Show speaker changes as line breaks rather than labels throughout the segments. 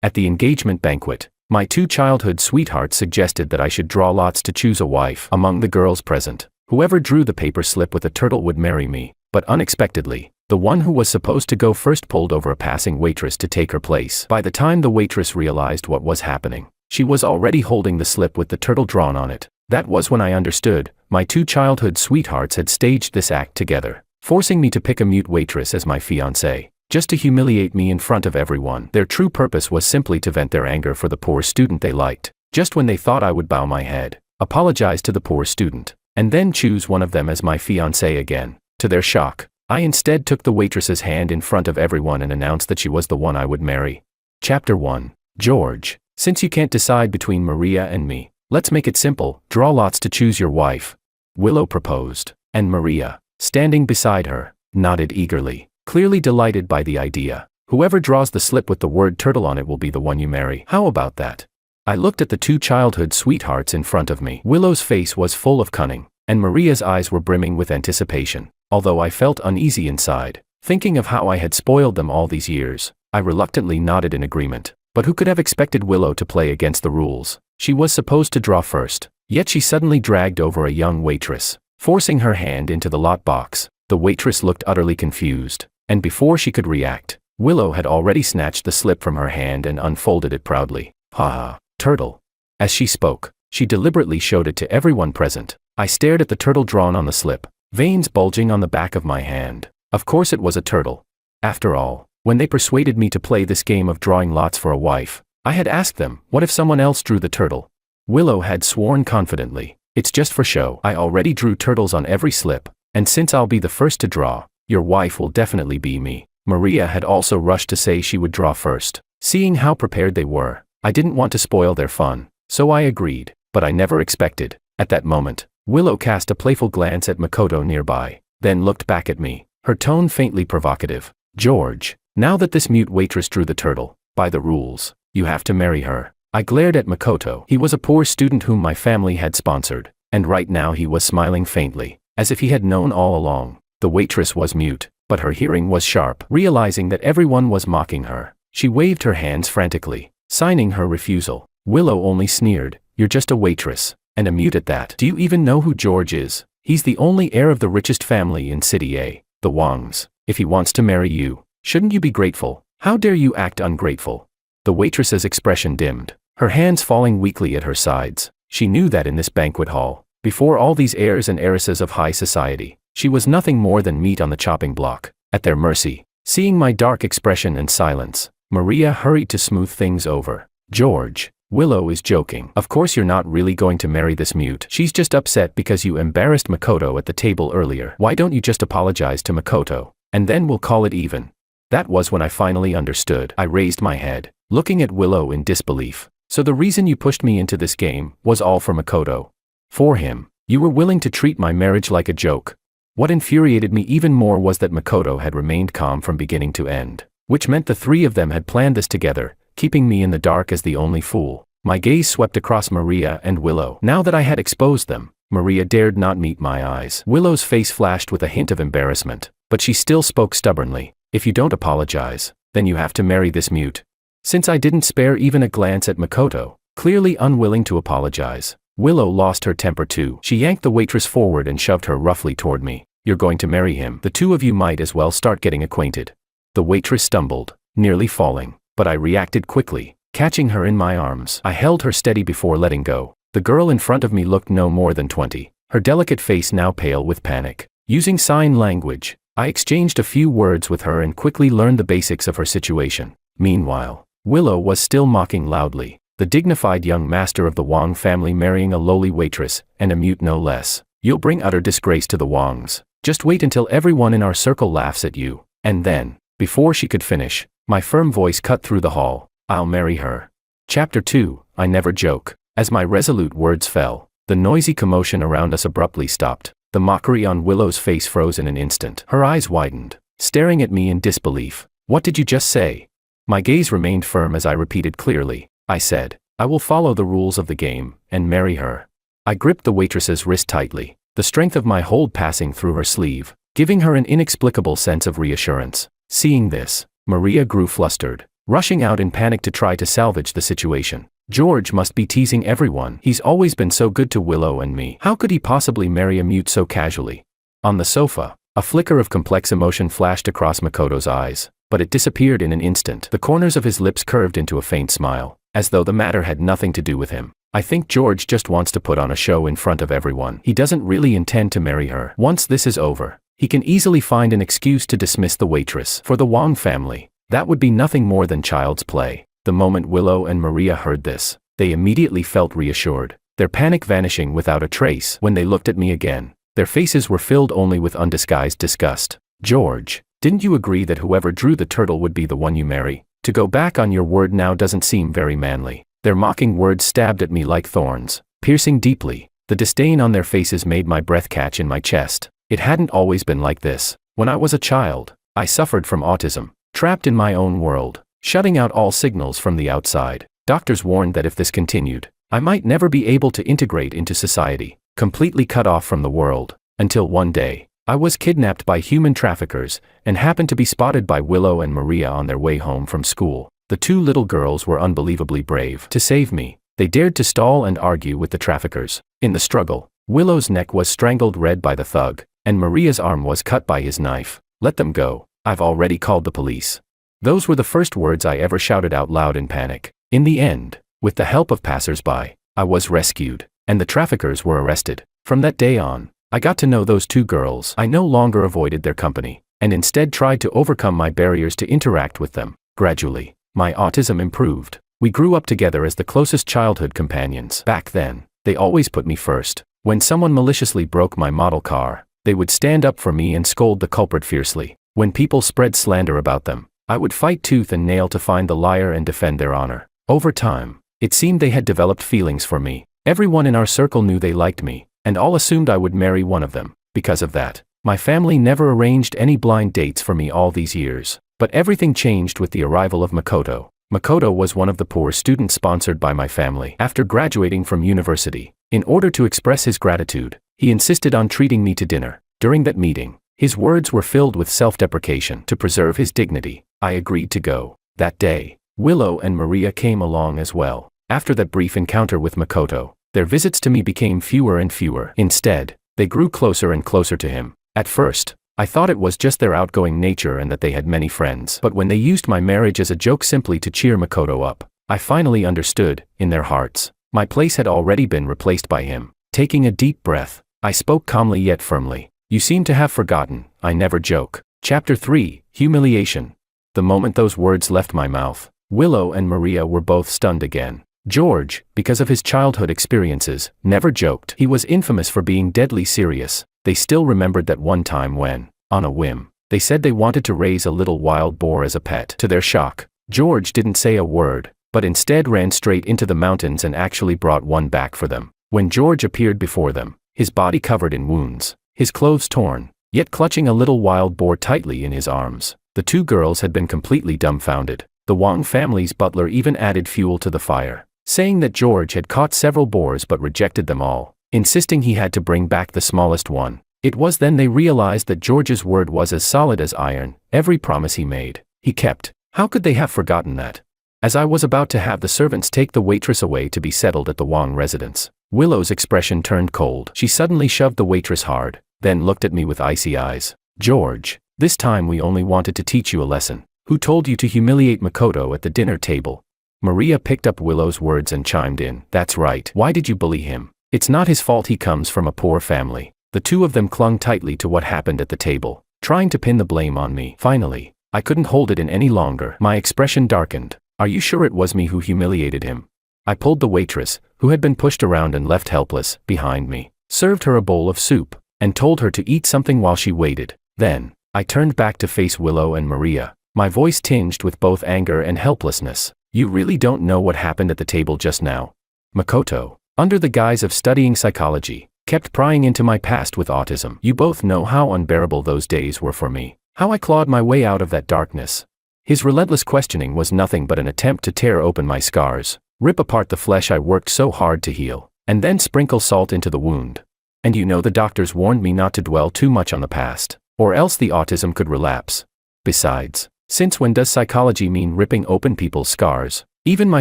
At the engagement banquet, my two childhood sweethearts suggested that I should draw lots to choose a wife among the girls present. Whoever drew the paper slip with a turtle would marry me, but unexpectedly, the one who was supposed to go first pulled over a passing waitress to take her place. By the time the waitress realized what was happening, she was already holding the slip with the turtle drawn on it. That was when I understood. My two childhood sweethearts had staged this act together, forcing me to pick a mute waitress as my fiancée, just to humiliate me in front of everyone. Their true purpose was simply to vent their anger for the poor student they liked. Just when they thought I would bow my head, apologize to the poor student, and then choose one of them as my fiancée again, to their shock, I instead took the waitress's hand in front of everyone and announced that she was the one I would marry. Chapter 1. George, since you can't decide between Maria and me, let's make it simple. Draw lots to choose your wife. Willow proposed, and Maria, standing beside her, nodded eagerly, clearly delighted by the idea. Whoever draws the slip with the word turtle on it will be the one you marry. How about that? I looked at the two childhood sweethearts in front of me. Willow's face was full of cunning, and Maria's eyes were brimming with anticipation. Although I felt uneasy inside, thinking of how I had spoiled them all these years, I reluctantly nodded in agreement. But who could have expected Willow to play against the rules? She was supposed to draw first, yet she suddenly dragged over a young waitress, forcing her hand into the lot box. The waitress looked utterly confused, and before she could react, Willow had already snatched the slip from her hand and unfolded it proudly. "Ha ha, turtle." As she spoke, she deliberately showed it to everyone present. I stared at the turtle drawn on the slip, veins bulging on the back of my hand. Of course it was a turtle. After all, when they persuaded me to play this game of drawing lots for a wife, I had asked them, what if someone else drew the turtle? Willow had sworn confidently, "It's just for show. I already drew turtles on every slip, and since I'll be the first to draw, your wife will definitely be me." Maria had also rushed to say she would draw first. Seeing how prepared they were, I didn't want to spoil their fun, so I agreed, but I never expected. At that moment, Willow cast a playful glance at Makoto nearby, then looked back at me, her tone faintly provocative. "George, now that this mute waitress drew the turtle, by the rules, you have to marry her." I glared at Makoto. He was a poor student whom my family had sponsored, and right now he was smiling faintly, as if he had known all along. The waitress was mute, but her hearing was sharp. Realizing that everyone was mocking her, she waved her hands frantically, signing her refusal. Willow only sneered, "You're just a waitress, and a mute at that. Do you even know who George is? He's the only heir of the richest family in City A, the Wangs. If he wants to marry you, shouldn't you be grateful? How dare you act ungrateful?" The waitress's expression dimmed, her hands falling weakly at her sides. She knew that in this banquet hall, before all these heirs and heiresses of high society, she was nothing more than meat on the chopping block, at their mercy. Seeing my dark expression and silence, Maria hurried to smooth things over. "George, Willow is joking. Of course you're not really going to marry this mute. She's just upset because you embarrassed Makoto at the table earlier. Why don't you just apologize to Makoto, and then we'll call it even?" That was when I finally understood. I raised my head, looking at Willow in disbelief. "So the reason you pushed me into this game was all for Makoto? For him, you were willing to treat my marriage like a joke?" What infuriated me even more was that Makoto had remained calm from beginning to end, which meant the three of them had planned this together, keeping me in the dark as the only fool. My gaze swept across Maria and Willow. Now that I had exposed them, Maria dared not meet my eyes. Willow's face flashed with a hint of embarrassment, but she still spoke stubbornly. "If you don't apologize, then you have to marry this mute." Since I didn't spare even a glance at Makoto, clearly unwilling to apologize, Willow lost her temper too. She yanked the waitress forward and shoved her roughly toward me. "You're going to marry him. The two of you might as well start getting acquainted." The waitress stumbled, nearly falling, but I reacted quickly. Catching her in my arms, I held her steady before letting go. The girl in front of me looked no more than 20, her delicate face now pale with panic. Using sign language, I exchanged a few words with her and quickly learned the basics of her situation. Meanwhile, Willow was still mocking loudly, the dignified young master of the Wang family marrying a lowly waitress, and a mute no less. "You'll bring utter disgrace to the Wangs. Just wait until everyone in our circle laughs at you." And then, before she could finish, my firm voice cut through the hall. "I'll marry her." Chapter 2, I never joke. As my resolute words fell, the noisy commotion around us abruptly stopped. The mockery on Willow's face froze in an instant. Her eyes widened, staring at me in disbelief. "What did you just say?" My gaze remained firm as I repeated clearly. I said, "I will follow the rules of the game, and marry her." I gripped the waitress's wrist tightly, the strength of my hold passing through her sleeve, giving her an inexplicable sense of reassurance. Seeing this, Maria grew flustered. rushing out in panic to try to salvage the situation. George must be teasing everyone. He's always been so good to Willow and me. How could he possibly marry a mute so casually? On the sofa, a flicker of complex emotion flashed across Makoto's eyes, but it disappeared in an instant. The corners of his lips curved into a faint smile, as though the matter had nothing to do with him. I think George just wants to put on a show in front of everyone. He doesn't really intend to marry her. Once this is over, he can easily find an excuse to dismiss the waitress. For the Wong family, that would be nothing more than child's play. The moment Willow and Maria heard this, they immediately felt reassured, their panic vanishing without a trace. When they looked at me again, their faces were filled only with undisguised disgust. George, didn't you agree that whoever drew the turtle would be the one you marry? To go back on your word now doesn't seem very manly. Their mocking words stabbed at me like thorns, piercing deeply. The disdain on their faces made my breath catch in my chest. It hadn't always been like this. When I was a child, I suffered from autism, trapped in my own world, shutting out all signals from the outside. Doctors warned that if this continued, I might never be able to integrate into society, completely cut off from the world, until one day, I was kidnapped by human traffickers and happened to be spotted by Willow and Maria on their way home from school. The two little girls were unbelievably brave. To save me, they dared to stall and argue with the traffickers. In the struggle, Willow's neck was strangled red by the thug, and Maria's arm was cut by his knife. Let them go. I've already called the police. Those were the first words I ever shouted out loud in panic. In the end, with the help of passers-by, I was rescued, and the traffickers were arrested. From that day on, I got to know those two girls. I no longer avoided their company, and instead tried to overcome my barriers to interact with them. Gradually, my autism improved. We grew up together as the closest childhood companions. Back then, they always put me first. When someone maliciously broke my model car, they would stand up for me and scold the culprit fiercely. When people spread slander about them, I would fight tooth and nail to find the liar and defend their honor. Over time, it seemed they had developed feelings for me. Everyone in our circle knew they liked me, and all assumed I would marry one of them. Because of that, my family never arranged any blind dates for me all these years. But everything changed with the arrival of Makoto. Makoto was one of the poor students sponsored by my family. After graduating from university, in order to express his gratitude, he insisted on treating me to dinner. During that meeting, his words were filled with self-deprecation. To preserve his dignity, I agreed to go. That day, Willow and Maria came along as well. After that brief encounter with Makoto, their visits to me became fewer and fewer. Instead, they grew closer and closer to him. At first, I thought it was just their outgoing nature and that they had many friends. But when they used my marriage as a joke simply to cheer Makoto up, I finally understood, in their hearts, my place had already been replaced by him. Taking a deep breath, I spoke calmly yet firmly. You seem to have forgotten, I never joke. Chapter 3, Humiliation. The moment those words left my mouth, Willow and Maria were both stunned again. George, because of his childhood experiences, never joked. He was infamous for being deadly serious. They still remembered that one time when, on a whim, they said they wanted to raise a little wild boar as a pet. To their shock, George didn't say a word, but instead ran straight into the mountains and actually brought one back for them. When George appeared before them, his body covered in wounds, his clothes torn, yet clutching a little wild boar tightly in his arms, the two girls had been completely dumbfounded. The Wong family's butler even added fuel to the fire, saying that George had caught several boars but rejected them all, insisting he had to bring back the smallest one. It was then they realized that George's word was as solid as iron. Every promise he made, he kept. How could they have forgotten that? As I was about to have the servants take the waitress away to be settled at the Wong residence, Willow's expression turned cold. She suddenly shoved the waitress hard, then looked at me with icy eyes. George, this time we only wanted to teach you a lesson. Who told you to humiliate Makoto at the dinner table? Maria picked up Willow's words and chimed in. That's right. Why did you bully him? It's not his fault he comes from a poor family. The two of them clung tightly to what happened at the table, trying to pin the blame on me. Finally, I couldn't hold it in any longer. My expression darkened. Are you sure it was me who humiliated him? I pulled the waitress, who had been pushed around and left helpless, behind me, served her a bowl of soup, and told her to eat something while she waited. Then, I turned back to face Willow and Maria, my voice tinged with both anger and helplessness. You really don't know what happened at the table just now? Makoto, under the guise of studying psychology, kept prying into my past with autism. You both know how unbearable those days were for me, how I clawed my way out of that darkness. His relentless questioning was nothing but an attempt to tear open my scars, rip apart the flesh I worked so hard to heal, and then sprinkle salt into the wound. And you know the doctors warned me not to dwell too much on the past, or else the autism could relapse. Besides, Since when does psychology mean ripping open people's scars? Even my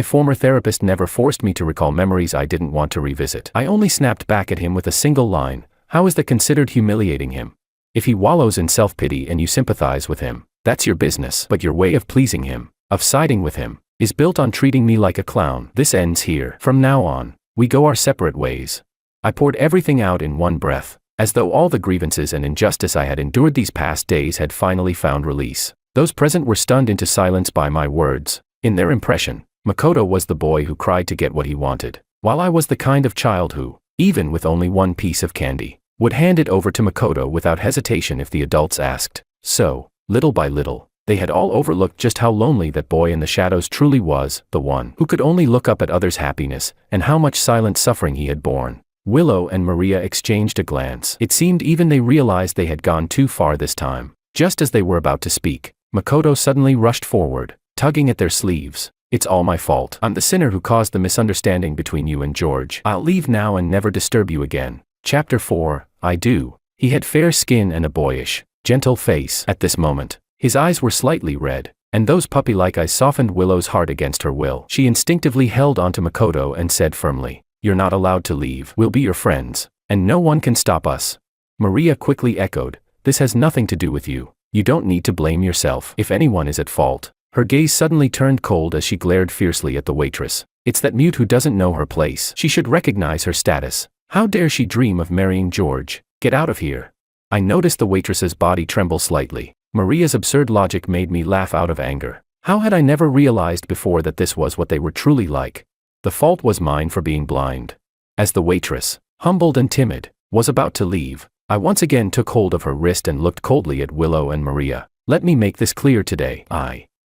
former therapist never forced me to recall memories I didn't want to revisit. I only snapped back at him with a single line: how is that considered humiliating him? If he wallows in self-pity and you sympathize with him, that's your business. But your way of pleasing him, of siding with him, is built on treating me like a clown. This ends here. From now on, we go our separate ways. I poured everything out in one breath, as though all the grievances and injustice I had endured these past days had finally found release. Those present were stunned into silence by my words. In their impression, Makoto was the boy who cried to get what he wanted, while I was the kind of child who, even with only one piece of candy, would hand it over to Makoto without hesitation if the adults asked. So, little by little, they had all overlooked just how lonely that boy in the shadows truly was, the one who could only look up at others' happiness, and how much silent suffering he had borne. Willow and Maria exchanged a glance. It seemed even they realized they had gone too far this time. Just as they were about to speak, Makoto suddenly rushed forward, tugging at their sleeves. It's all my fault. I'm the sinner who caused the misunderstanding between you and George. I'll leave now and never disturb you again. Chapter 4, I do. He had fair skin and a boyish, gentle face. At this moment, his eyes were slightly red, and those puppy-like eyes softened Willow's heart against her will. She instinctively held onto Makoto and said firmly, "You're not allowed to leave. We'll be your friends, and no one can stop us." Maria quickly echoed, "This has nothing to do with you. You don't need to blame yourself. If anyone is at fault." Her gaze suddenly turned cold as she glared fiercely at the waitress. It's that mute who doesn't know her place. She should recognize her status. How dare she dream of marrying George? Get out of here. I noticed the waitress's body tremble slightly. Maria's absurd logic made me laugh out of anger. How had I never realized before that this was what they were truly like? The fault was mine for being blind. As the waitress, humbled and timid, was about to leave, I once again took hold of her wrist and looked coldly at Willow and Maria. Let me make this clear today.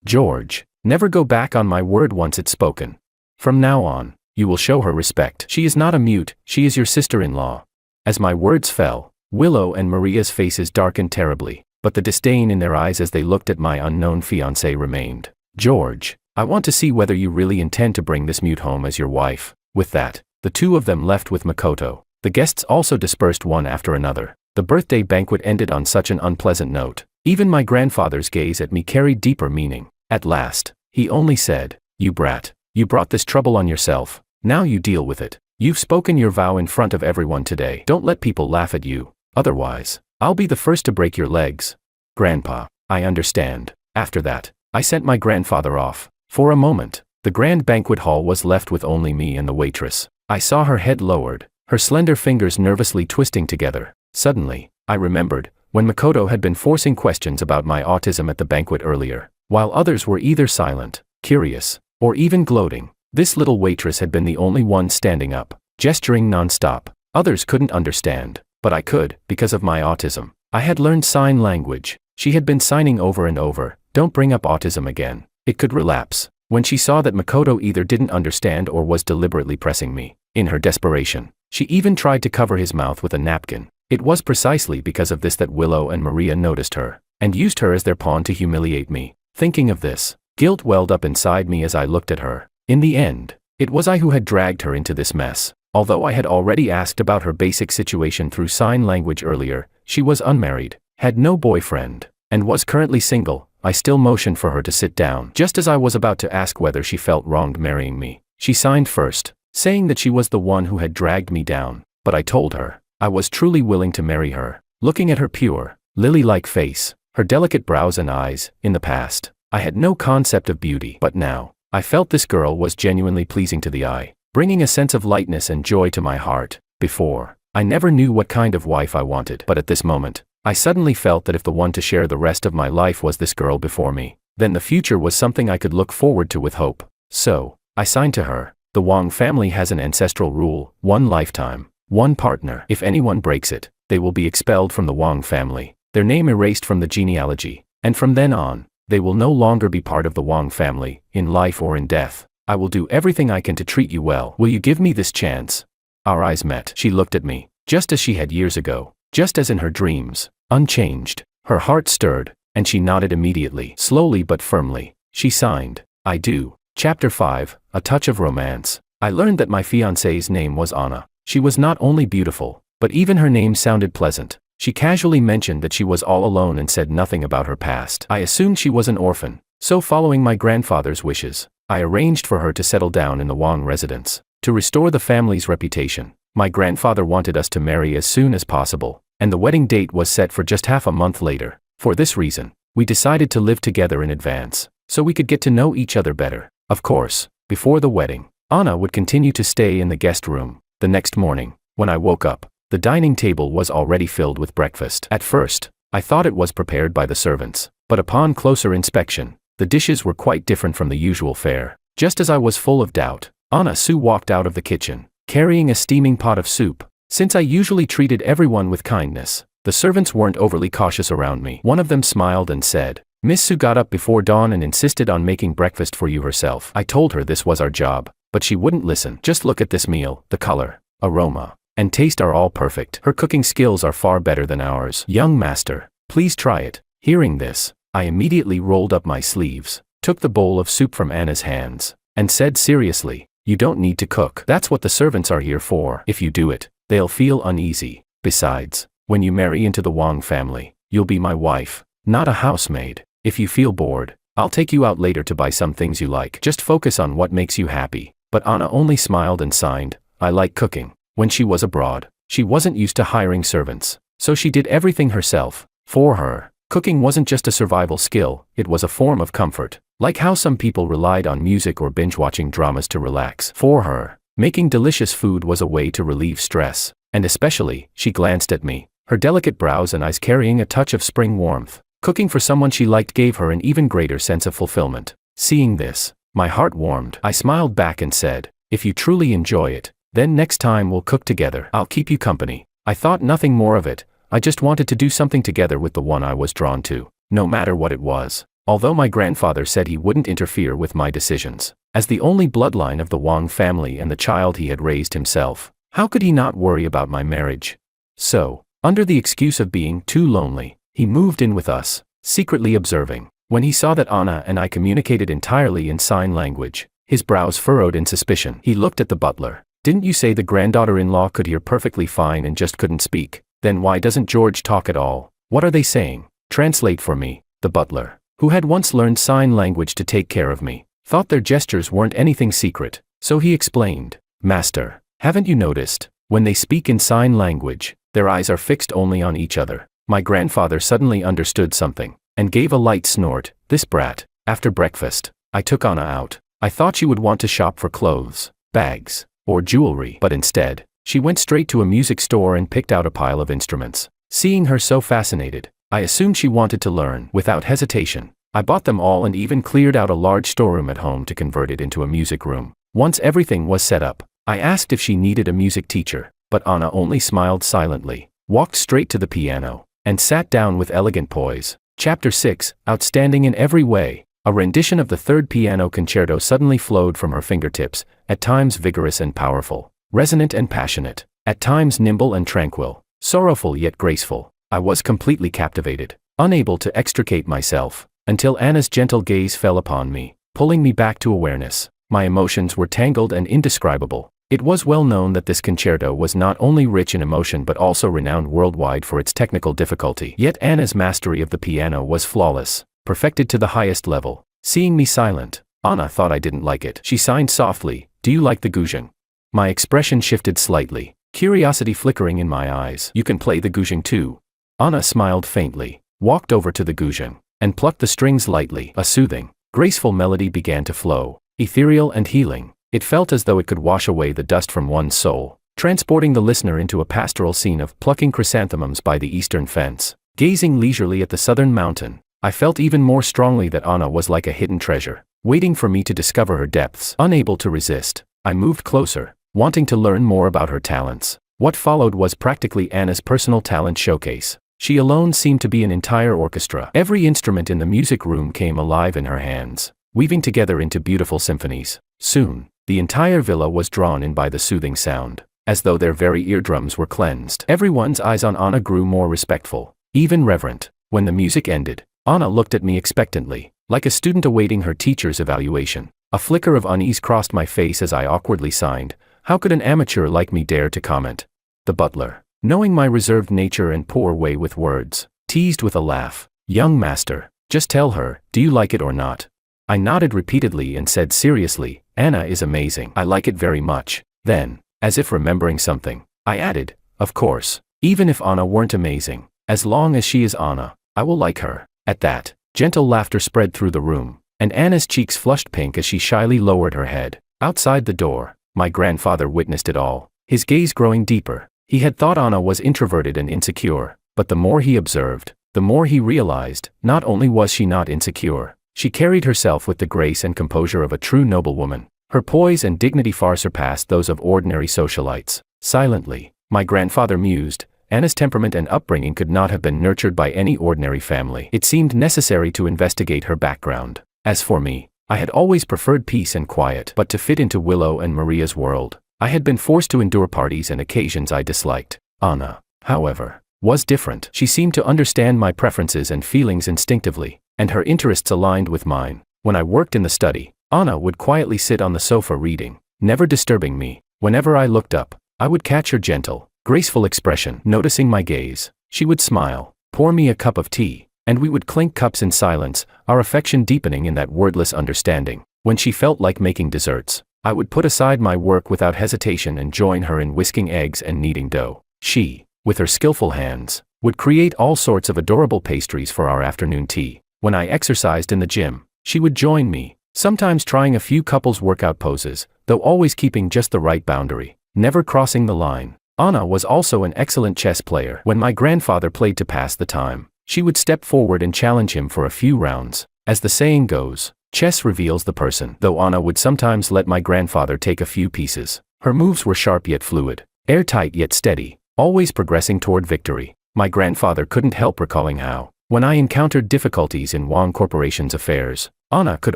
George, never go back on my word once it's spoken. From now on, you will show her respect. She is not a mute, she is your sister-in-law. As my words fell, Willow and Maria's faces darkened terribly, but the disdain in their eyes as they looked at my unknown fiancé remained. George, I want to see whether you really intend to bring this mute home as your wife. With that, the two of them left with Makoto. The guests also dispersed one after another. The birthday banquet ended on such an unpleasant note. Even my grandfather's gaze at me carried deeper meaning. At last, he only said, "You brat, you brought this trouble on yourself. Now you deal with it. You've spoken your vow in front of everyone today. Don't let people laugh at you. Otherwise, I'll be the first to break your legs." "Grandpa, I understand." After that, I sent my grandfather off. For a moment, the grand banquet hall was left with only me and the waitress. I saw her head lowered, her slender fingers nervously twisting together. Suddenly, I remembered, when Makoto had been forcing questions about my autism at the banquet earlier, while others were either silent, curious, or even gloating, this little waitress had been the only one standing up, gesturing non-stop. Others couldn't understand, but I could, because of my autism. I had learned sign language. She had been signing over and over, "Don't bring up autism again. It could relapse." When she saw that Makoto either didn't understand or was deliberately pressing me, in her desperation, she even tried to cover his mouth with a napkin. It was precisely because of this that Willow and Maria noticed her, and used her as their pawn to humiliate me. Thinking of this, guilt welled up inside me as I looked at her. In the end, it was I who had dragged her into this mess. Although I had already asked about her basic situation through sign language earlier, she was unmarried, had no boyfriend, and was currently single. I still motioned for her to sit down. Just as I was about to ask whether she felt wronged marrying me, she signed first, saying that she was the one who had dragged me down. But I told her I was truly willing to marry her. Looking at her pure, lily-like face, her delicate brows and eyes, in the past, I had no concept of beauty. But now, I felt this girl was genuinely pleasing to the eye, bringing a sense of lightness and joy to my heart. Before, I never knew what kind of wife I wanted. But at this moment, I suddenly felt that if the one to share the rest of my life was this girl before me, then the future was something I could look forward to with hope. So, I signed to her. The Wang family has an ancestral rule: one lifetime, one partner. If anyone breaks it, they will be expelled from the Wang family, their name erased from the genealogy, and from then on, they will no longer be part of the Wang family, in life or in death. I will do everything I can to treat you well. Will you give me this chance? Our eyes met. She looked at me, just as she had years ago, just as in her dreams, unchanged. Her heart stirred, and she nodded immediately. Slowly but firmly, she signed, "I do." Chapter 5, A Touch of Romance. I learned that my fiancée's name was Anna. She was not only beautiful, but even her name sounded pleasant. She casually mentioned that she was all alone and said nothing about her past. I assumed she was an orphan, so following my grandfather's wishes, I arranged for her to settle down in the Wang residence. To restore the family's reputation, my grandfather wanted us to marry as soon as possible, and the wedding date was set for just half a month later. For this reason, we decided to live together in advance, so we could get to know each other better. Of course, before the wedding, Anna would continue to stay in the guest room. The next morning, when I woke up, the dining table was already filled with breakfast. At first, I thought it was prepared by the servants, but upon closer inspection, the dishes were quite different from the usual fare. Just as I was full of doubt, Anna Sue walked out of the kitchen, carrying a steaming pot of soup. Since I usually treated everyone with kindness, the servants weren't overly cautious around me. One of them smiled and said, "Miss Sue got up before dawn and insisted on making breakfast for you herself." I told her this was our job, but she wouldn't listen. "Just look at this meal. The color, aroma, and taste are all perfect. Her cooking skills are far better than ours. Young master, please try it." Hearing this, I immediately rolled up my sleeves, took the bowl of soup from Anna's hands, and said seriously, "You don't need to cook. That's what the servants are here for. If you do it, they'll feel uneasy. Besides, when you marry into the Wang family, you'll be my wife, not a housemaid. If you feel bored, I'll take you out later to buy some things you like. Just focus on what makes you happy." But Anna only smiled and signed. I like cooking. When she was abroad, she wasn't used to hiring servants, so she did everything herself. For her, cooking wasn't just a survival skill, it was a form of comfort. Like how some people relied on music or binge-watching dramas to relax. For her, making delicious food was a way to relieve stress, and especially, she glanced at me, her delicate brows and eyes carrying a touch of spring warmth. Cooking for someone she liked gave her an even greater sense of fulfillment. Seeing this, my heart warmed. I smiled back and said, "If you truly enjoy it, then next time we'll cook together. I'll keep you company." I thought nothing more of it. I just wanted to do something together with the one I was drawn to, no matter what it was. Although my grandfather said he wouldn't interfere with my decisions, as the only bloodline of the Wang family and the child he had raised himself, how could he not worry about my marriage? So, under the excuse of being too lonely, he moved in with us, secretly observing. When he saw that Anna and I communicated entirely in sign language, his brows furrowed in suspicion. He looked at the butler. "Didn't you say the granddaughter-in-law could hear perfectly fine and just couldn't speak? Then why doesn't George talk at all? What are they saying? Translate for me." The butler, who had once learned sign language to take care of me, thought their gestures weren't anything secret, so he explained, "Master, haven't you noticed, when they speak in sign language, their eyes are fixed only on each other?" My grandfather suddenly understood something, and gave a light snort. "This brat." After breakfast, I took Anna out. I thought she would want to shop for clothes, bags, or jewelry, but instead, she went straight to a music store and picked out a pile of instruments. Seeing her so fascinated, I assumed she wanted to learn. Without hesitation, I bought them all and even cleared out a large storeroom at home to convert it into a music room. Once everything was set up, I asked if she needed a music teacher, but Anna only smiled silently, walked straight to the piano, and sat down with elegant poise. Chapter 6, outstanding in every way. A rendition of the third piano concerto suddenly flowed from her fingertips, at times vigorous and powerful, resonant and passionate, at times nimble and tranquil, sorrowful yet graceful. I was completely captivated, unable to extricate myself, until Anna's gentle gaze fell upon me, pulling me back to awareness. My emotions were tangled and indescribable. It was well known that this concerto was not only rich in emotion but also renowned worldwide for its technical difficulty. Yet Anna's mastery of the piano was flawless, perfected to the highest level. Seeing me silent, Anna thought I didn't like it. She signed softly, "Do you like the guzheng?" My expression shifted slightly, curiosity flickering in my eyes. "You can play the guzheng too." Anna smiled faintly, walked over to the guzheng, and plucked the strings lightly. A soothing, graceful melody began to flow, ethereal and healing. It felt as though it could wash away the dust from one's soul, transporting the listener into a pastoral scene of plucking chrysanthemums by the eastern fence. Gazing leisurely at the southern mountain, I felt even more strongly that Anna was like a hidden treasure, waiting for me to discover her depths. Unable to resist, I moved closer, wanting to learn more about her talents. What followed was practically Anna's personal talent showcase. She alone seemed to be an entire orchestra. Every instrument in the music room came alive in her hands, weaving together into beautiful symphonies. Soon, the entire villa was drawn in by the soothing sound, as though their very eardrums were cleansed. Everyone's eyes on Anna grew more respectful, even reverent. When the music ended, Anna looked at me expectantly, like a student awaiting her teacher's evaluation. A flicker of unease crossed my face as I awkwardly signed. How could an amateur like me dare to comment? The butler, knowing my reserved nature and poor way with words, teased with a laugh. Young master, just tell her, do you like it or not? I nodded repeatedly and said seriously, Anna is amazing. I like it very much. Then, as if remembering something, I added, of course, even if Anna weren't amazing, as long as she is Anna, I will like her. At that, gentle laughter spread through the room, and Anna's cheeks flushed pink as she shyly lowered her head. Outside the door, my grandfather witnessed it all, his gaze growing deeper. He had thought Anna was introverted and insecure, but the more he observed, the more he realized, not only was she not insecure, she carried herself with the grace and composure of a true noblewoman. Her poise and dignity far surpassed those of ordinary socialites. Silently, my grandfather mused, Anna's temperament and upbringing could not have been nurtured by any ordinary family. It seemed necessary to investigate her background. As for me, I had always preferred peace and quiet, but to fit into Willow and Maria's world, I had been forced to endure parties and occasions I disliked. Anna, however, was different. She seemed to understand my preferences and feelings instinctively, and her interests aligned with mine. When I worked in the study, Anna would quietly sit on the sofa reading, never disturbing me. Whenever I looked up, I would catch her gentle, graceful expression. Noticing my gaze, she would smile, pour me a cup of tea, and we would clink cups in silence, our affection deepening in that wordless understanding. When she felt like making desserts, I would put aside my work without hesitation and join her in whisking eggs and kneading dough. She, with her skillful hands, would create all sorts of adorable pastries for our afternoon tea. When I exercised in the gym, she would join me, sometimes trying a few couples workout poses, though always keeping just the right boundary, never crossing the line. Anna was also an excellent chess player. When my grandfather played to pass the time, she would step forward and challenge him for a few rounds. As the saying goes, chess reveals the person. Though Anna would sometimes let my grandfather take a few pieces, her moves were sharp yet fluid, airtight yet steady, always progressing toward victory. My grandfather couldn't help recalling how, when I encountered difficulties in Wang Corporation's affairs, Anna could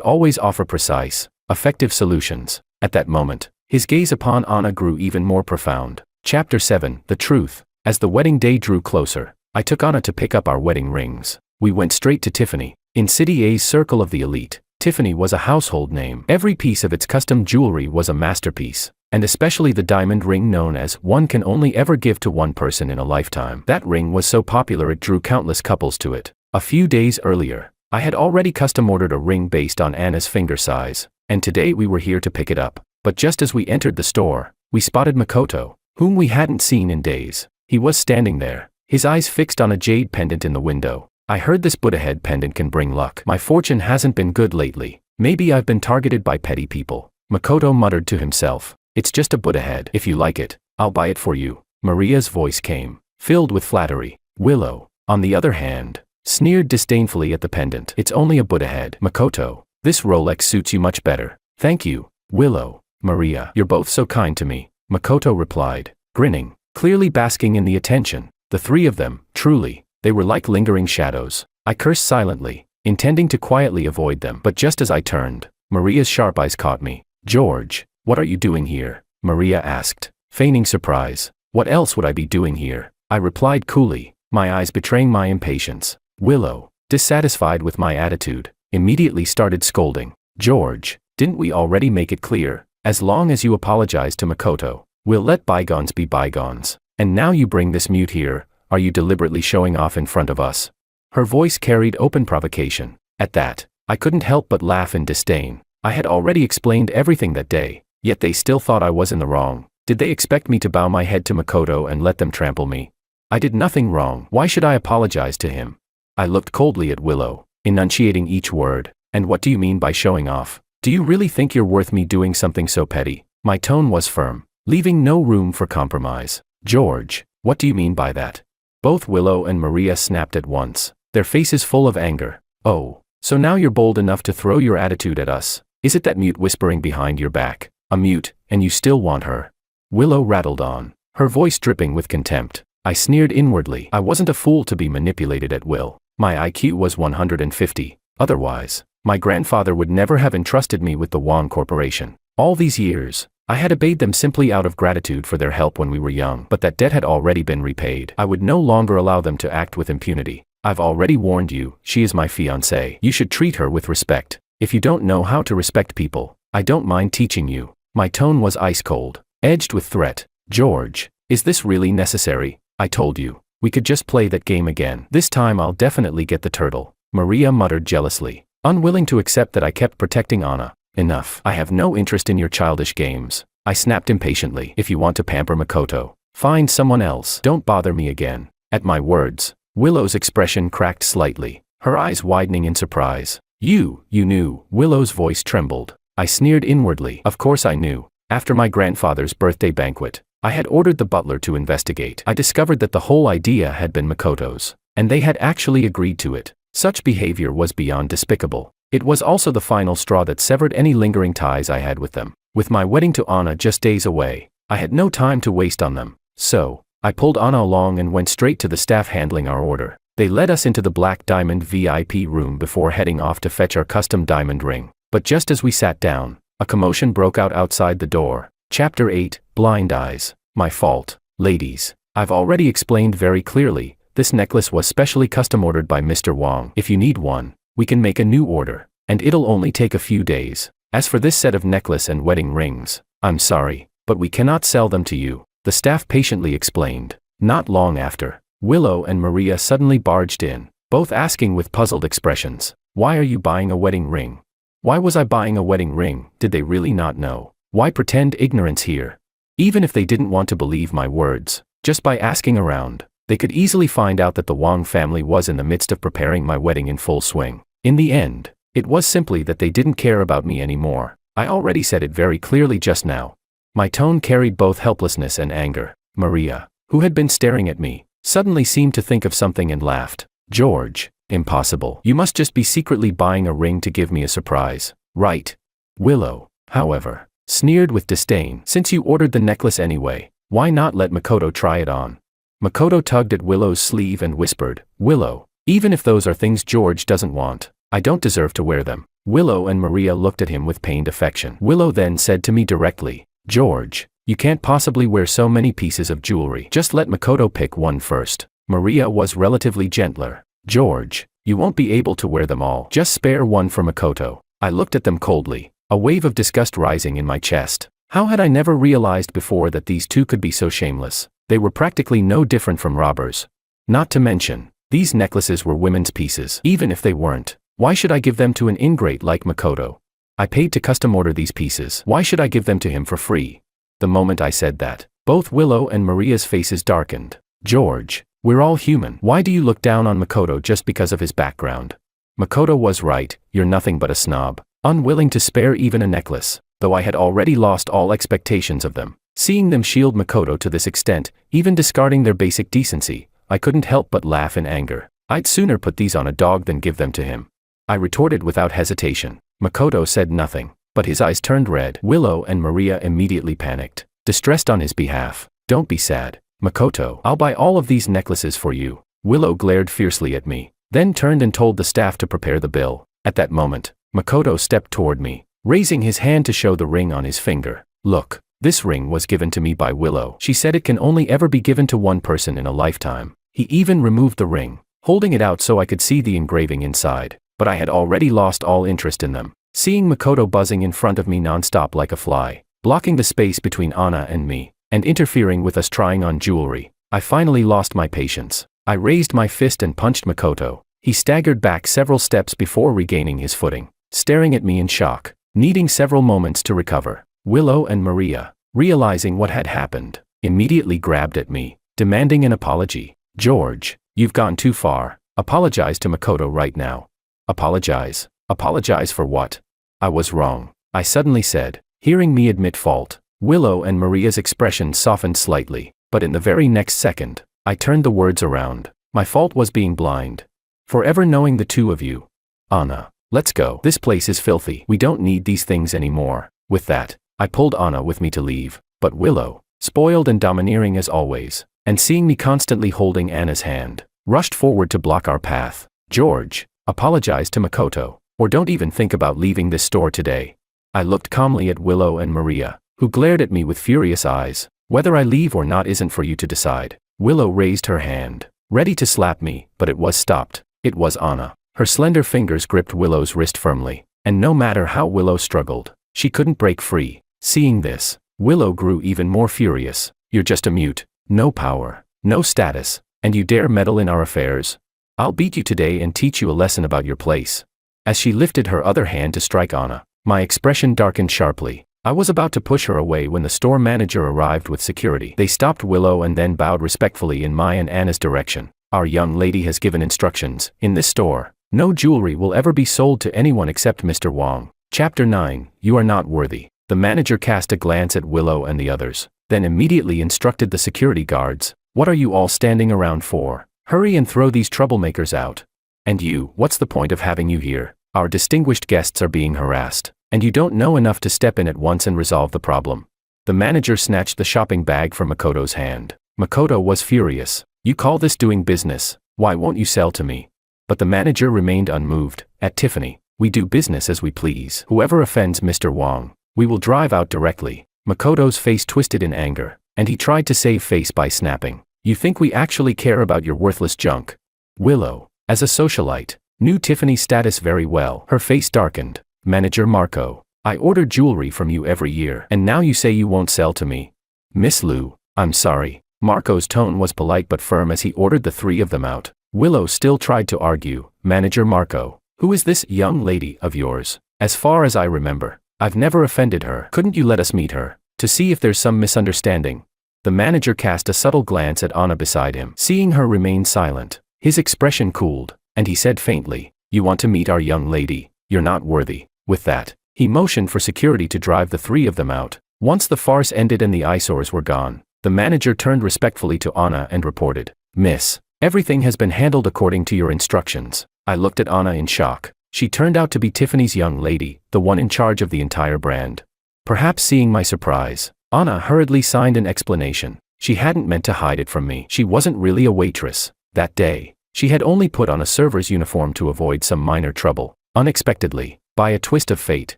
always offer precise, effective solutions. At that moment, his gaze upon Anna grew even more profound. Chapter 7, The Truth. As the wedding day drew closer, I took Anna to pick up our wedding rings. We went straight to Tiffany. In City A's circle of the elite, Tiffany was a household name. Every piece of its custom jewelry was a masterpiece, and especially the diamond ring known as one can only ever give to one person in a lifetime. That ring was so popular it drew countless couples to it. A few days earlier, I had already custom ordered a ring based on Anna's finger size, and today we were here to pick it up. But just as we entered the store, we spotted Makoto, whom we hadn't seen in days. He was standing there, his eyes fixed on a jade pendant in the window. I heard this Buddha-head pendant can bring luck. My fortune hasn't been good lately. Maybe I've been targeted by petty people. Makoto muttered to himself. It's just a Buddha-head. If you like it, I'll buy it for you. Maria's voice came, filled with flattery. Willow, on the other hand, sneered disdainfully at the pendant. It's only a Buddha-head. Makoto, this Rolex suits you much better. Thank you, Willow. Maria, you're both so kind to me, Makoto replied, grinning, clearly basking in the attention. The three of them, truly, they were like lingering shadows. I cursed silently, intending to quietly avoid them. But just as I turned, Maria's sharp eyes caught me. George, what are you doing here? Maria asked, feigning surprise. What else would I be doing here? I replied coolly, my eyes betraying my impatience. Willow, dissatisfied with my attitude, immediately started scolding. George, didn't we already make it clear? As long as you apologize to Makoto, we'll let bygones be bygones. And now you bring this mute here, are you deliberately showing off in front of us? Her voice carried open provocation. At that, I couldn't help but laugh in disdain. I had already explained everything that day, yet they still thought I was in the wrong. Did they expect me to bow my head to Makoto and let them trample me? I did nothing wrong. Why should I apologize to him? I looked coldly at Willow, enunciating each word. And what do you mean by showing off? Do you really think you're worth me doing something so petty? My tone was firm, leaving no room for compromise. George, what do you mean by that? Both Willow and Maria snapped at once, their faces full of anger. Oh, so now you're bold enough to throw your attitude at us? Is it that mute whispering behind your back? A mute, and you still want her? Willow rattled on, her voice dripping with contempt. I sneered inwardly. I wasn't a fool to be manipulated at will. My IQ was 150. Otherwise, my grandfather would never have entrusted me with the Wang Corporation. All these years, I had obeyed them simply out of gratitude for their help when we were young, but that debt had already been repaid. I would no longer allow them to act with impunity. I've already warned you, she is my fiancée. You should treat her with respect. If you don't know how to respect people, I don't mind teaching you. My tone was ice cold, edged with threat. George, is this really necessary? I told you. We could just play that game again. This time I'll definitely get the turtle, Maria muttered jealously, unwilling to accept that I kept protecting Anna. Enough. I have no interest in your childish games, I snapped impatiently. If you want to pamper Makoto, find someone else. Don't bother me again. At my words, Willow's expression cracked slightly, her eyes widening in surprise. You knew. Willow's voice trembled. I sneered inwardly. Of course I knew. After my grandfather's birthday banquet, I had ordered the butler to investigate. I discovered that the whole idea had been Makoto's, and they had actually agreed to it. Such behavior was beyond despicable. It was also the final straw that severed any lingering ties I had with them. With my wedding to Anna just days away, I had no time to waste on them. So, I pulled Anna along and went straight to the staff handling our order. They led us into the Black Diamond VIP room before heading off to fetch our custom diamond ring. But just as we sat down, a commotion broke out outside the door. Chapter 8, Blind Eyes. My fault, ladies. I've already explained very clearly, this necklace was specially custom ordered by Mr. Wong. If you need one, we can make a new order, and it'll only take a few days. As for this set of necklace and wedding rings, I'm sorry, but we cannot sell them to you, the staff patiently explained. Not long after, Willow and Maria suddenly barged in, both asking with puzzled expressions, "Why are you buying a wedding ring? Why was I buying a wedding ring?" Did they really not know? Why pretend ignorance here? Even if they didn't want to believe my words, just by asking around, they could easily find out that the Wong family was in the midst of preparing my wedding in full swing. In the end, it was simply that they didn't care about me anymore. I already said it very clearly just now. My tone carried both helplessness and anger. Maria, who had been staring at me, suddenly seemed to think of something and laughed. "George, impossible. You must just be secretly buying a ring to give me a surprise, right?" Willow, however, sneered with disdain. "Since you ordered the necklace anyway, why not let Makoto try it on?" Makoto tugged at Willow's sleeve and whispered, "Willow, even if those are things George doesn't want, I don't deserve to wear them." Willow and Maria looked at him with pained affection. Willow then said to me directly, "George, you can't possibly wear so many pieces of jewelry. Just let Makoto pick one first." Maria was relatively gentler. "George, you won't be able to wear them all. Just spare one for Makoto." I looked at them coldly, a wave of disgust rising in my chest. How had I never realized before that these two could be so shameless? They were practically no different from robbers. Not to mention, these necklaces were women's pieces. Even if they weren't, why should I give them to an ingrate like Makoto? I paid to custom order these pieces. Why should I give them to him for free? The moment I said that, both Willow and Maria's faces darkened. "George, we're all human. Why do you look down on Makoto just because of his background?" Makoto was right, you're nothing but a snob, unwilling to spare even a necklace, though I had already lost all expectations of them. Seeing them shield Makoto to this extent, even discarding their basic decency, I couldn't help but laugh in anger. I'd sooner put these on a dog than give them to him, I retorted without hesitation. Makoto said nothing, but his eyes turned red. Willow and Maria immediately panicked, distressed on his behalf. "Don't be sad, Makoto. I'll buy all of these necklaces for you." Willow glared fiercely at me, then turned and told the staff to prepare the bill. At that moment, Makoto stepped toward me, raising his hand to show the ring on his finger. "Look, this ring was given to me by Willow. She said it can only ever be given to one person in a lifetime." He even removed the ring, holding it out so I could see the engraving inside, but I had already lost all interest in them. Seeing Makoto buzzing in front of me non-stop like a fly, blocking the space between Anna and me, and interfering with us trying on jewelry, I finally lost my patience. I raised my fist and punched Makoto. He staggered back several steps before regaining his footing, staring at me in shock, needing several moments to recover. Willow and Maria, realizing what had happened, immediately grabbed at me, demanding an apology. "George, you've gone too far. Apologize to Makoto right now." "Apologize? Apologize for what?" "I was wrong," I suddenly said, hearing me admit fault. Willow and Maria's expression softened slightly, but in the very next second, I turned the words around. "My fault was being blind. Forever knowing the two of you. Anna, let's go. This place is filthy. We don't need these things anymore." With that, I pulled Anna with me to leave, but Willow, spoiled and domineering as always, and seeing me constantly holding Anna's hand, rushed forward to block our path. "George, apologize to Makoto, or don't even think about leaving this store today." I looked calmly at Willow and Maria, who glared at me with furious eyes. "Whether I leave or not isn't for you to decide." Willow raised her hand, ready to slap me, but it was stopped. It was Anna. Her slender fingers gripped Willow's wrist firmly, and no matter how Willow struggled, she couldn't break free. Seeing this, Willow grew even more furious. "You're just a mute. No power. no status, and you dare meddle in our affairs? I'll beat you today and teach you a lesson about your place. As she lifted her other hand to strike Anna, my expression darkened sharply. I was about to push her away when the store manager arrived with security. They stopped Willow and then bowed respectfully in my and Anna's direction. Our young lady has given instructions. In this store, no jewelry will ever be sold to anyone except Mr. Wong. Chapter 9. You are not worthy. The manager cast a glance at Willow and the others, then immediately instructed the security guards, "What are you all standing around for? Hurry and throw these troublemakers out. And you, what's the point of having you here? Our distinguished guests are being harassed, and you don't know enough to step in at once and resolve the problem." The manager snatched the shopping bag from Makoto's hand. Makoto was furious. "You call this doing business? Why won't you sell to me?" But the manager remained unmoved. "At Tiffany, we do business as we please. Whoever offends Mr. Wong, we will drive out directly." Makoto's face twisted in anger, and he tried to save face by snapping, "You think we actually care about your worthless junk?" Willow, as a socialite, knew Tiffany's status very well. Her face darkened. "Manager Marco, I ordered jewelry from you every year, and now you say you won't sell to me." "Miss Liu, I'm sorry." Marco's tone was polite but firm as he ordered the three of them out. Willow still tried to argue. "Manager Marco, who is this young lady of yours? As far as I remember, I've never offended her. Couldn't you let us meet her, to see if there's some misunderstanding?" The manager cast a subtle glance at Anna beside him. Seeing her remain silent, his expression cooled, and he said faintly, "You want to meet our young lady? You're not worthy." With that, he motioned for security to drive the three of them out. Once the farce ended and the eyesores were gone, the manager turned respectfully to Anna and reported, "Miss, everything has been handled according to your instructions." I looked at Anna in shock. She turned out to be Tiffany's young lady, the one in charge of the entire brand. Perhaps seeing my surprise, Anna hurriedly signed an explanation. She hadn't meant to hide it from me. She wasn't really a waitress. That day, she had only put on a server's uniform to avoid some minor trouble. Unexpectedly, by a twist of fate,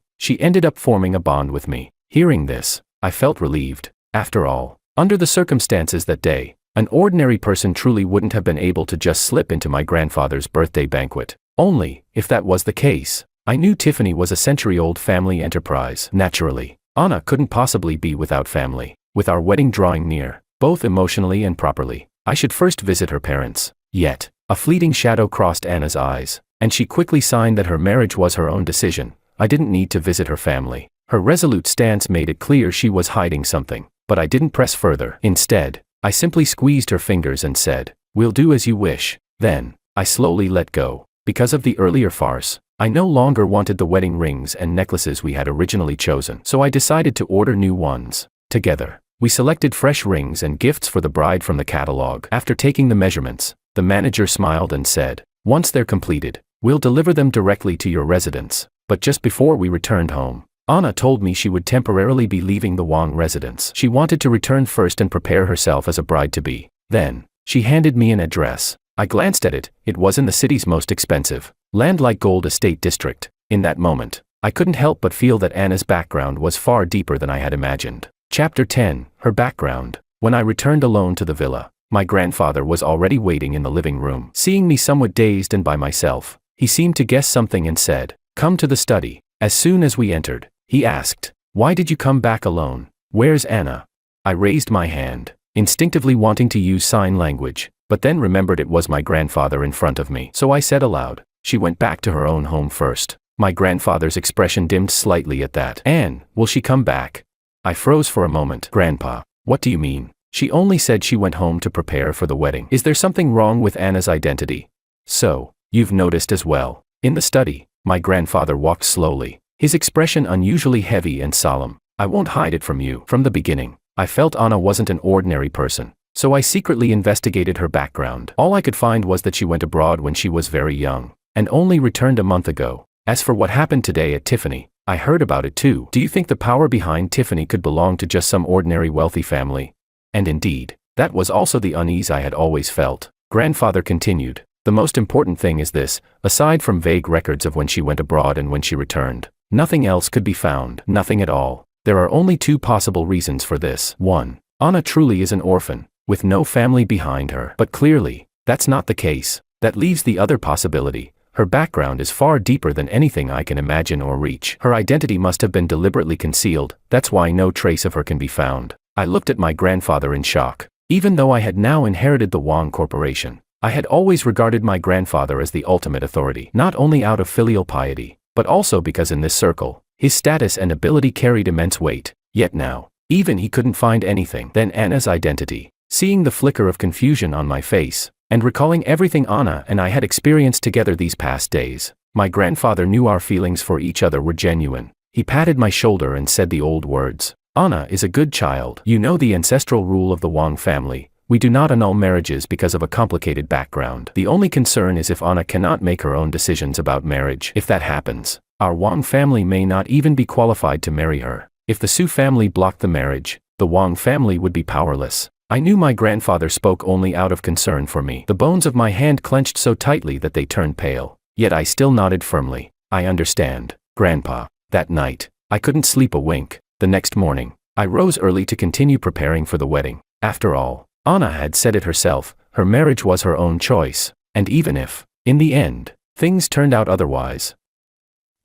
she ended up forming a bond with me. Hearing this, I felt relieved. After all, under the circumstances that day, an ordinary person truly wouldn't have been able to just slip into my grandfather's birthday banquet. Only, if that was the case, I knew Tiffany was a century-old family enterprise. Naturally, Anna couldn't possibly be without family. With our wedding drawing near, both emotionally and properly, I should first visit her parents. Yet, a fleeting shadow crossed Anna's eyes, and she quickly signed that her marriage was her own decision. I didn't need to visit her family. Her resolute stance made it clear she was hiding something, but I didn't press further. Instead, I simply squeezed her fingers and said, "We'll do as you wish." Then, I slowly let go. Because of the earlier farce, I no longer wanted the wedding rings and necklaces we had originally chosen, so I decided to order new ones. Together, we selected fresh rings and gifts for the bride from the catalog. After taking the measurements, the manager smiled and said, "Once they're completed, we'll deliver them directly to your residence." But just before we returned home, Anna told me she would temporarily be leaving the Wong residence. She wanted to return first and prepare herself as a bride-to-be. Then, she handed me an address. I glanced at it. It was in the city's most expensive, land-like gold estate district. In that moment, I couldn't help but feel that Anna's background was far deeper than I had imagined. Chapter 10. Her background. When I returned alone to the villa, my grandfather was already waiting in the living room. Seeing me somewhat dazed and by myself, he seemed to guess something and said, "Come to the study." As soon as we entered, he asked, "Why did you come back alone? Where's Anna?" I raised my hand, instinctively wanting to use sign language, but then remembered it was my grandfather in front of me. So I said aloud, "She went back to her own home first." My grandfather's expression dimmed slightly at that. "Anne, will she come back?" I froze for a moment. "Grandpa, what do you mean?" "She only said she went home to prepare for the wedding." "Is there something wrong with Anna's identity?" "So, you've noticed as well." In the study, my grandfather walked slowly, his expression unusually heavy and solemn. "I won't hide it from you. From the beginning, I felt Anna wasn't an ordinary person. So I secretly investigated her background. All I could find was that she went abroad when she was very young, and only returned a month ago. As for what happened today at Tiffany, I heard about it too. Do you think the power behind Tiffany could belong to just some ordinary wealthy family?" And indeed, that was also the unease I had always felt. Grandfather continued, "The most important thing is this, aside from vague records of when she went abroad and when she returned, nothing else could be found. Nothing at all. There are only two possible reasons for this. 1. Anna truly is an orphan, with no family behind her. But clearly, that's not the case. That leaves the other possibility. Her background is far deeper than anything I can imagine or reach. Her identity must have been deliberately concealed. That's why no trace of her can be found." I looked at my grandfather in shock. Even though I had now inherited the Wang Corporation, I had always regarded my grandfather as the ultimate authority, not only out of filial piety, but also because in this circle, his status and ability carried immense weight. Yet now, even he couldn't find anything. Then Anna's identity. Seeing the flicker of confusion on my face, and recalling everything Anna and I had experienced together these past days, my grandfather knew our feelings for each other were genuine. He patted my shoulder and said the old words. Anna is a good child. You know the ancestral rule of the Wang family. We do not annul marriages because of a complicated background. The only concern is if Anna cannot make her own decisions about marriage. If that happens, our Wang family may not even be qualified to marry her. If the Su family blocked the marriage, the Wang family would be powerless. I knew my grandfather spoke only out of concern for me. The bones of my hand clenched so tightly that they turned pale, yet I still nodded firmly. I understand, Grandpa. That night, I couldn't sleep a wink. The next morning, I rose early to continue preparing for the wedding. After all, Anna had said it herself, her marriage was her own choice, and even if, in the end, things turned out otherwise,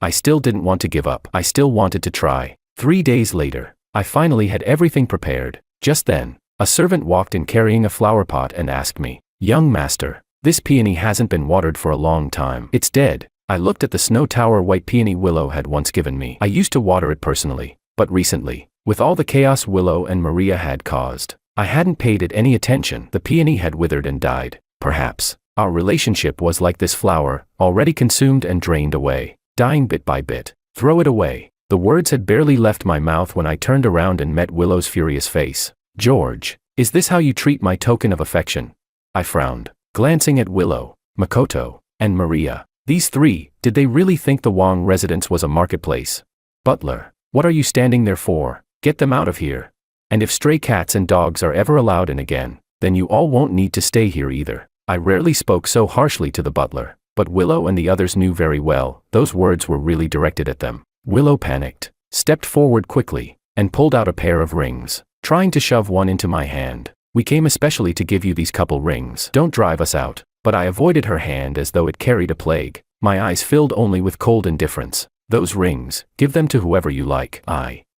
I still didn't want to give up. I still wanted to try. 3 days later, I finally had everything prepared. Just then, a servant walked in carrying a flower pot and asked me, "Young master, this peony hasn't been watered for a long time. It's dead." I looked at the snow tower white peony Willow had once given me. I used to water it personally, but recently, with all the chaos Willow and Maria had caused, I hadn't paid it any attention. The peony had withered and died. Perhaps, our relationship was like this flower, already consumed and drained away, dying bit by bit. Throw it away. The words had barely left my mouth when I turned around and met Willow's furious face. "George, is this how you treat my token of affection?" I frowned, glancing at Willow, Makoto, and Maria. These three, did they really think the Wang residence was a marketplace? "Butler, what are you standing there for? Get them out of here. And if stray cats and dogs are ever allowed in again, then you all won't need to stay here either." I rarely spoke so harshly to the butler, but Willow and the others knew very well, those words were really directed at them. Willow panicked, stepped forward quickly, and pulled out a pair of rings, trying to shove one into my hand. "We came especially to give you these couple rings. Don't drive us out." But I avoided her hand as though it carried a plague. My eyes filled only with cold indifference. "Those rings, give them to whoever you like."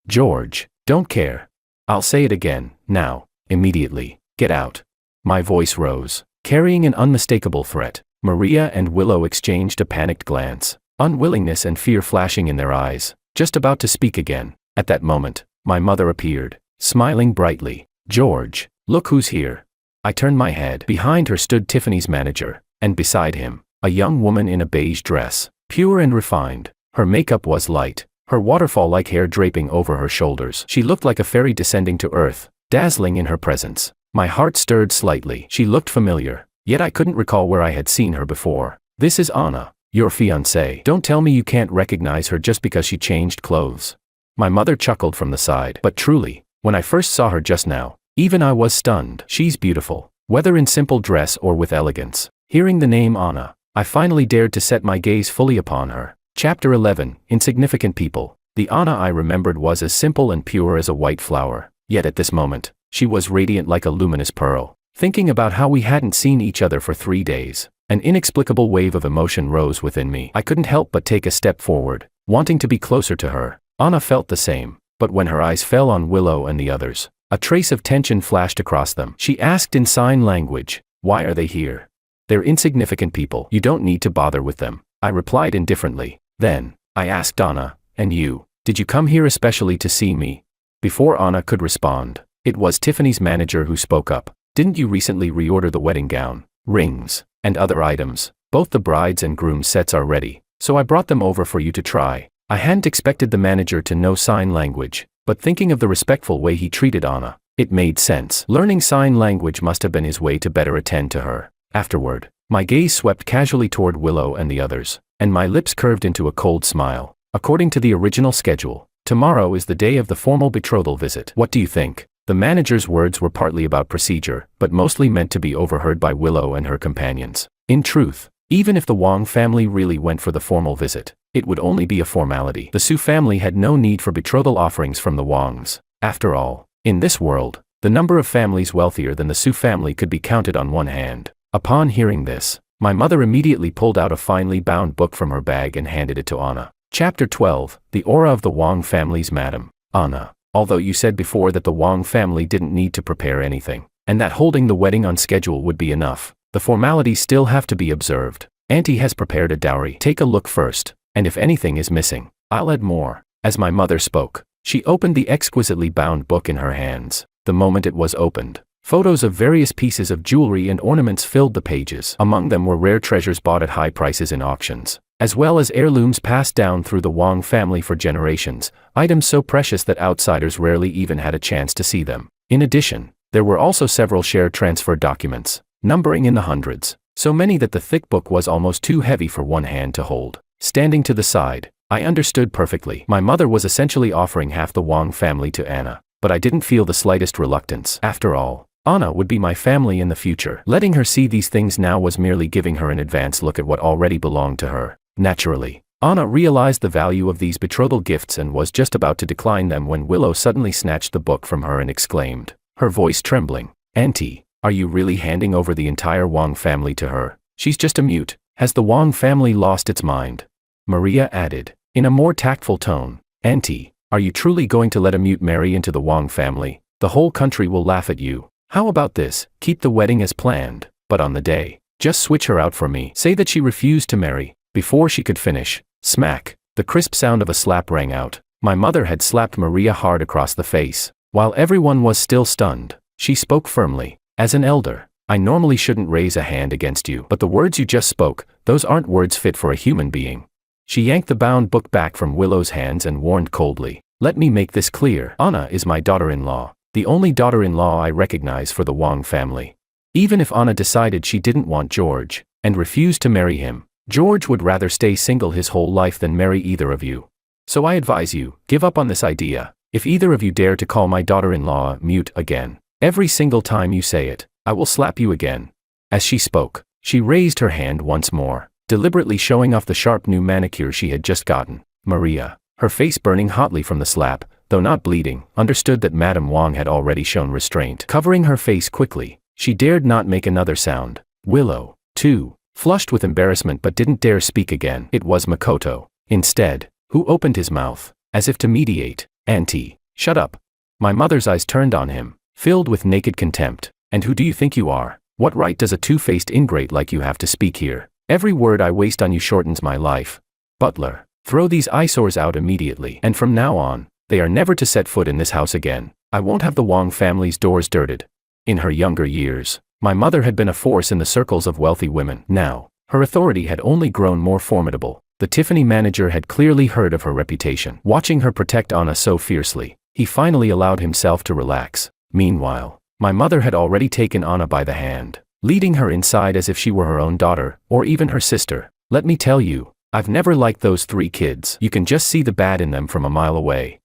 George, don't care. I'll say it again, now, immediately. Get out. My voice rose, carrying an unmistakable threat. Maria and Willow exchanged a panicked glance, unwillingness and fear flashing in their eyes, just about to speak again. At that moment, my mother appeared, smiling brightly. "George, look who's here." I turned my head. Behind her stood Tiffany's manager, and beside him, a young woman in a beige dress, pure and refined. Her makeup was light, her waterfall-like hair draping over her shoulders. She looked like a fairy descending to earth, dazzling in her presence. My heart stirred slightly. She looked familiar, yet I couldn't recall where I had seen her before. "This is Anna, your fiancée. Don't tell me you can't recognize her just because she changed clothes." My mother chuckled from the side. "But truly, when I first saw her just now, even I was stunned. She's beautiful, whether in simple dress or with elegance." Hearing the name Anna, I finally dared to set my gaze fully upon her. Chapter 11, Insignificant People. The Anna I remembered was as simple and pure as a white flower, yet at this moment, she was radiant like a luminous pearl. Thinking about how we hadn't seen each other for 3 days, an inexplicable wave of emotion rose within me. I couldn't help but take a step forward, wanting to be closer to her. Anna felt the same, but when her eyes fell on Willow and the others, a trace of tension flashed across them. She asked in sign language, "Why are they here?" "They're insignificant people. You don't need to bother with them," I replied indifferently. Then, I asked Anna, "And you, did you come here especially to see me?" Before Anna could respond, it was Tiffany's manager who spoke up. "Didn't you recently reorder the wedding gown, rings, and other items? Both the bride's and groom's sets are ready, so I brought them over for you to try." I hadn't expected the manager to know sign language, but thinking of the respectful way he treated Anna, it made sense. Learning sign language must have been his way to better attend to her. Afterward, my gaze swept casually toward Willow and the others, and my lips curved into a cold smile. According to the original schedule, tomorrow is the day of the formal betrothal visit. What do you think? The manager's words were partly about procedure, but mostly meant to be overheard by Willow and her companions. In truth, even if the Wang family really went for the formal visit, it would only be a formality. The Su family had no need for betrothal offerings from the Wangs. After all, in this world, the number of families wealthier than the Su family could be counted on one hand. Upon hearing this, my mother immediately pulled out a finely bound book from her bag and handed it to Anna. Chapter 12, The Aura of the Wang Family's Madam. Anna, although you said before that the Wang family didn't need to prepare anything, and that holding the wedding on schedule would be enough. The formalities still have to be observed. Auntie has prepared a dowry. Take a look first, and if anything is missing, I'll add more. As my mother spoke, she opened the exquisitely bound book in her hands. The moment it was opened, photos of various pieces of jewelry and ornaments filled the pages. Among them were rare treasures bought at high prices in auctions, as well as heirlooms passed down through the Wang family for generations, items so precious that outsiders rarely even had a chance to see them. In addition, there were also several share transfer documents, numbering in the hundreds, so many that the thick book was almost too heavy for one hand to hold. Standing to the side, I understood perfectly. My mother was essentially offering half the Wang family to Anna, but I didn't feel the slightest reluctance. After all, Anna would be my family in the future. Letting her see these things now was merely giving her an advance look at what already belonged to her. Naturally, Anna realized the value of these betrothal gifts and was just about to decline them when Willow suddenly snatched the book from her and exclaimed, her voice trembling, "Auntie, are you really handing over the entire Wang family to her? She's just a mute. Has the Wang family lost its mind?" Maria added, in a more tactful tone, "Auntie, are you truly going to let a mute marry into the Wang family? The whole country will laugh at you. How about this? Keep the wedding as planned, but on the day, just switch her out for me. Say that she refused to marry." Before she could finish, smack, the crisp sound of a slap rang out. My mother had slapped Maria hard across the face. While everyone was still stunned, she spoke firmly, "As an elder, I normally shouldn't raise a hand against you, but the words you just spoke, those aren't words fit for a human being." She yanked the bound book back from Willow's hands and warned coldly, "Let me make this clear. Anna is my daughter-in-law, the only daughter-in-law I recognize for the Wang family. Even if Anna decided she didn't want George, and refused to marry him, George would rather stay single his whole life than marry either of you. So I advise you, give up on this idea. If either of you dare to call my daughter-in-law mute again, every single time you say it, I will slap you again." As she spoke, she raised her hand once more, deliberately showing off the sharp new manicure she had just gotten. Maria, her face burning hotly from the slap, though not bleeding, understood that Madame Wang had already shown restraint. Covering her face quickly, she dared not make another sound. Willow, too, flushed with embarrassment but didn't dare speak again. It was Makoto, instead, who opened his mouth, as if to mediate. "Auntie, shut up." My mother's eyes turned on him, filled with naked contempt. "And who do you think you are? What right does a two-faced ingrate like you have to speak here? Every word I waste on you shortens my life. Butler, throw these eyesores out immediately. And from now on, they are never to set foot in this house again. I won't have the Wang family's doors dirted." In her younger years, my mother had been a force in the circles of wealthy women. Now, her authority had only grown more formidable. The Tiffany manager had clearly heard of her reputation. Watching her protect Anna so fiercely, he finally allowed himself to relax. Meanwhile, my mother had already taken Anna by the hand, leading her inside as if she were her own daughter, or even her sister. "Let me tell you, I've never liked those 3 kids. You can just see the bad in them from a mile away.